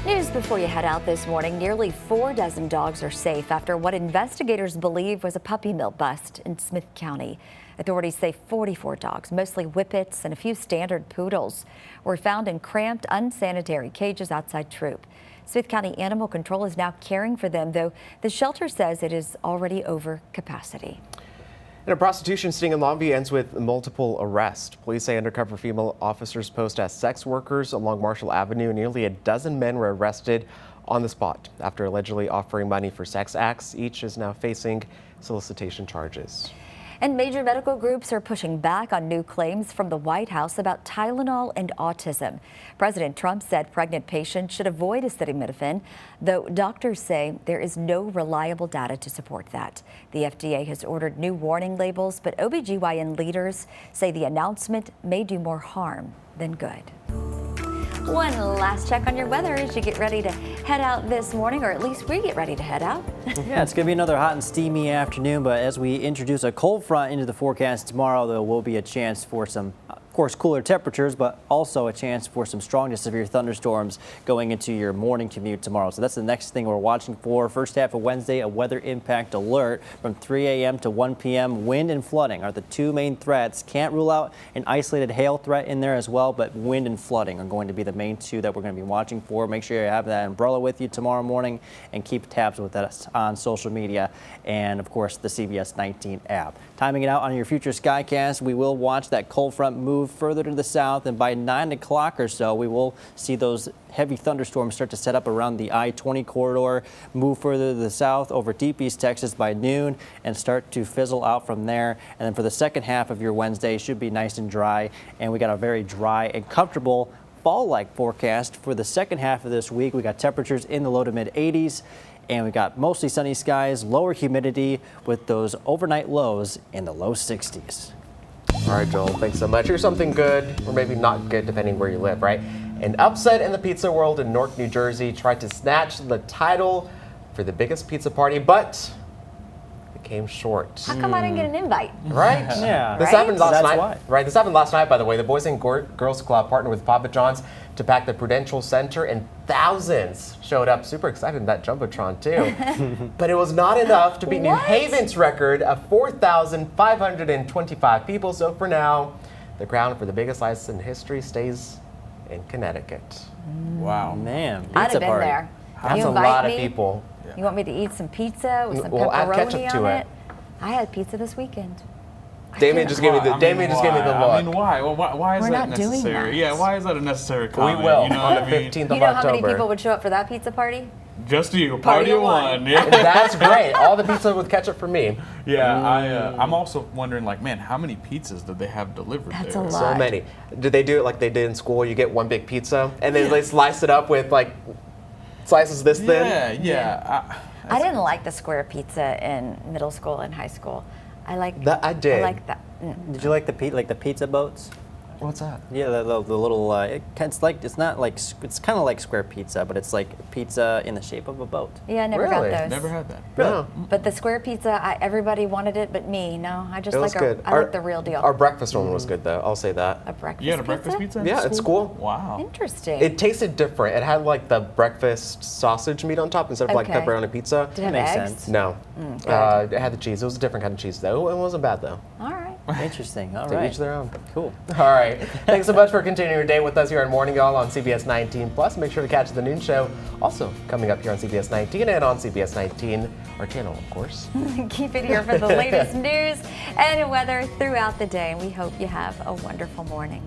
News before you head out this morning. Nearly 4 dozen dogs are safe after what investigators believe was a puppy mill bust in Smith County. Authorities say 44 dogs, mostly whippets and a few standard poodles, were found in cramped, unsanitary cages outside Troop. Smith County Animal Control is now caring for them, though the shelter says it is already over capacity. And a prostitution sting in Longview ends with multiple arrests. Police say undercover female officers posed as sex workers along Marshall Avenue. Nearly a dozen men were arrested on the spot after allegedly offering money for sex acts. Each is now facing solicitation charges. And major medical groups are pushing back on new claims from the White House about Tylenol and autism. President Trump said pregnant patients should avoid acetaminophen, though doctors say there is no reliable data to support that. The FDA has ordered new warning labels, but OBGYN leaders say the announcement may do more harm than good. One last check on your weather as you get ready to head out this morning, or at least we get ready to head out. Yeah, it's going to be another hot and steamy afternoon, but as we introduce a cold front into the forecast tomorrow, there will be a chance for some, of course, cooler temperatures, but also a chance for some strong to severe thunderstorms going into your morning commute tomorrow. So that's the next thing we're watching for. First half of Wednesday, a weather impact alert from 3 a.m. to 1 p.m. Wind and flooding are the two main threats. Can't rule out an isolated hail threat in there as well, but wind and flooding are going to be the main two that we're going to be watching for. Make sure you have that umbrella with you tomorrow morning and keep tabs with us on social media and, of course, the CBS19 app. Timing it out on your future Skycast, we will watch that cold front move further to the south, and by 9 o'clock or so, we will see those heavy thunderstorms start to set up around the I-20 corridor, move further to the south over deep East Texas by noon, and start to fizzle out from there. And then for the second half of your Wednesday, should be nice and dry, and we got a very dry and comfortable fall-like forecast for the second half of this week. We got temperatures in the low to mid 80s, and we got mostly sunny skies, lower humidity with those overnight lows in the low 60s. All right, Joel, thanks so much. Here's something good, or maybe not good, depending where you live, right? An upset in the pizza world in Newark, New Jersey tried to snatch the title for the biggest pizza party, but came short. How come I didn't get an invite? Right? Yeah. This happened last night. Right. This happened last night, by the way. The Boys and Girls Club partnered with Papa John's to pack the Prudential Center, and thousands showed up. Super excited in that Jumbotron, too. But it was not enough to beat New Haven's record of 4,525 people. So for now, the crown for the biggest slice in history stays in Connecticut. Wow. Man. I'd have been there. That's a lot of people. You want me to eat some pizza with some add ketchup pepperoni to on it. it? I had pizza this weekend. Damien just gave me the look. I mean, why? Well, why is We're that not doing necessary? that. Yeah, why is that a necessary comment? We will You know on the what I mean? 15th of You know how October. many people would show up for that pizza party? Just you, party of one. Yeah. That's great. All the pizza with ketchup for me. Yeah, I'm also wondering, like, man, how many pizzas did they have delivered That's there? a lot. So many. Did they do it like they did in school? You get one big pizza, and then they slice it up with like slices this thin? Yeah. I didn't like the square pizza in middle school and high school. I like that. I did. I like that. Did you like the pizza boats? What's that? Yeah, the little. It's kind of like square pizza, but it's like pizza in the shape of a boat. Yeah, I never got those. Never had that. Really? But the square pizza, everybody wanted it, but me. No, I just like good. I like the real deal. Our breakfast one was good, though. I'll say that. A breakfast You had a pizza? breakfast pizza? Yeah, at school. Wow. Interesting. It tasted different. It had like the breakfast sausage meat on top instead of like Okay. pepperoni pizza. Did it have Makes eggs? sense. No. Good. It had the cheese. It was a different kind of cheese, though. It wasn't bad, though. All right. Interesting. All To right. each their own. Cool. All right. Thanks so much for continuing your day with us here on Morning Y'all on CBS 19 Plus. Make sure to catch the noon show also coming up here on CBS 19 and on CBS 19, our channel, of course. Keep it here for the latest news and weather throughout the day. And we hope you have a wonderful morning.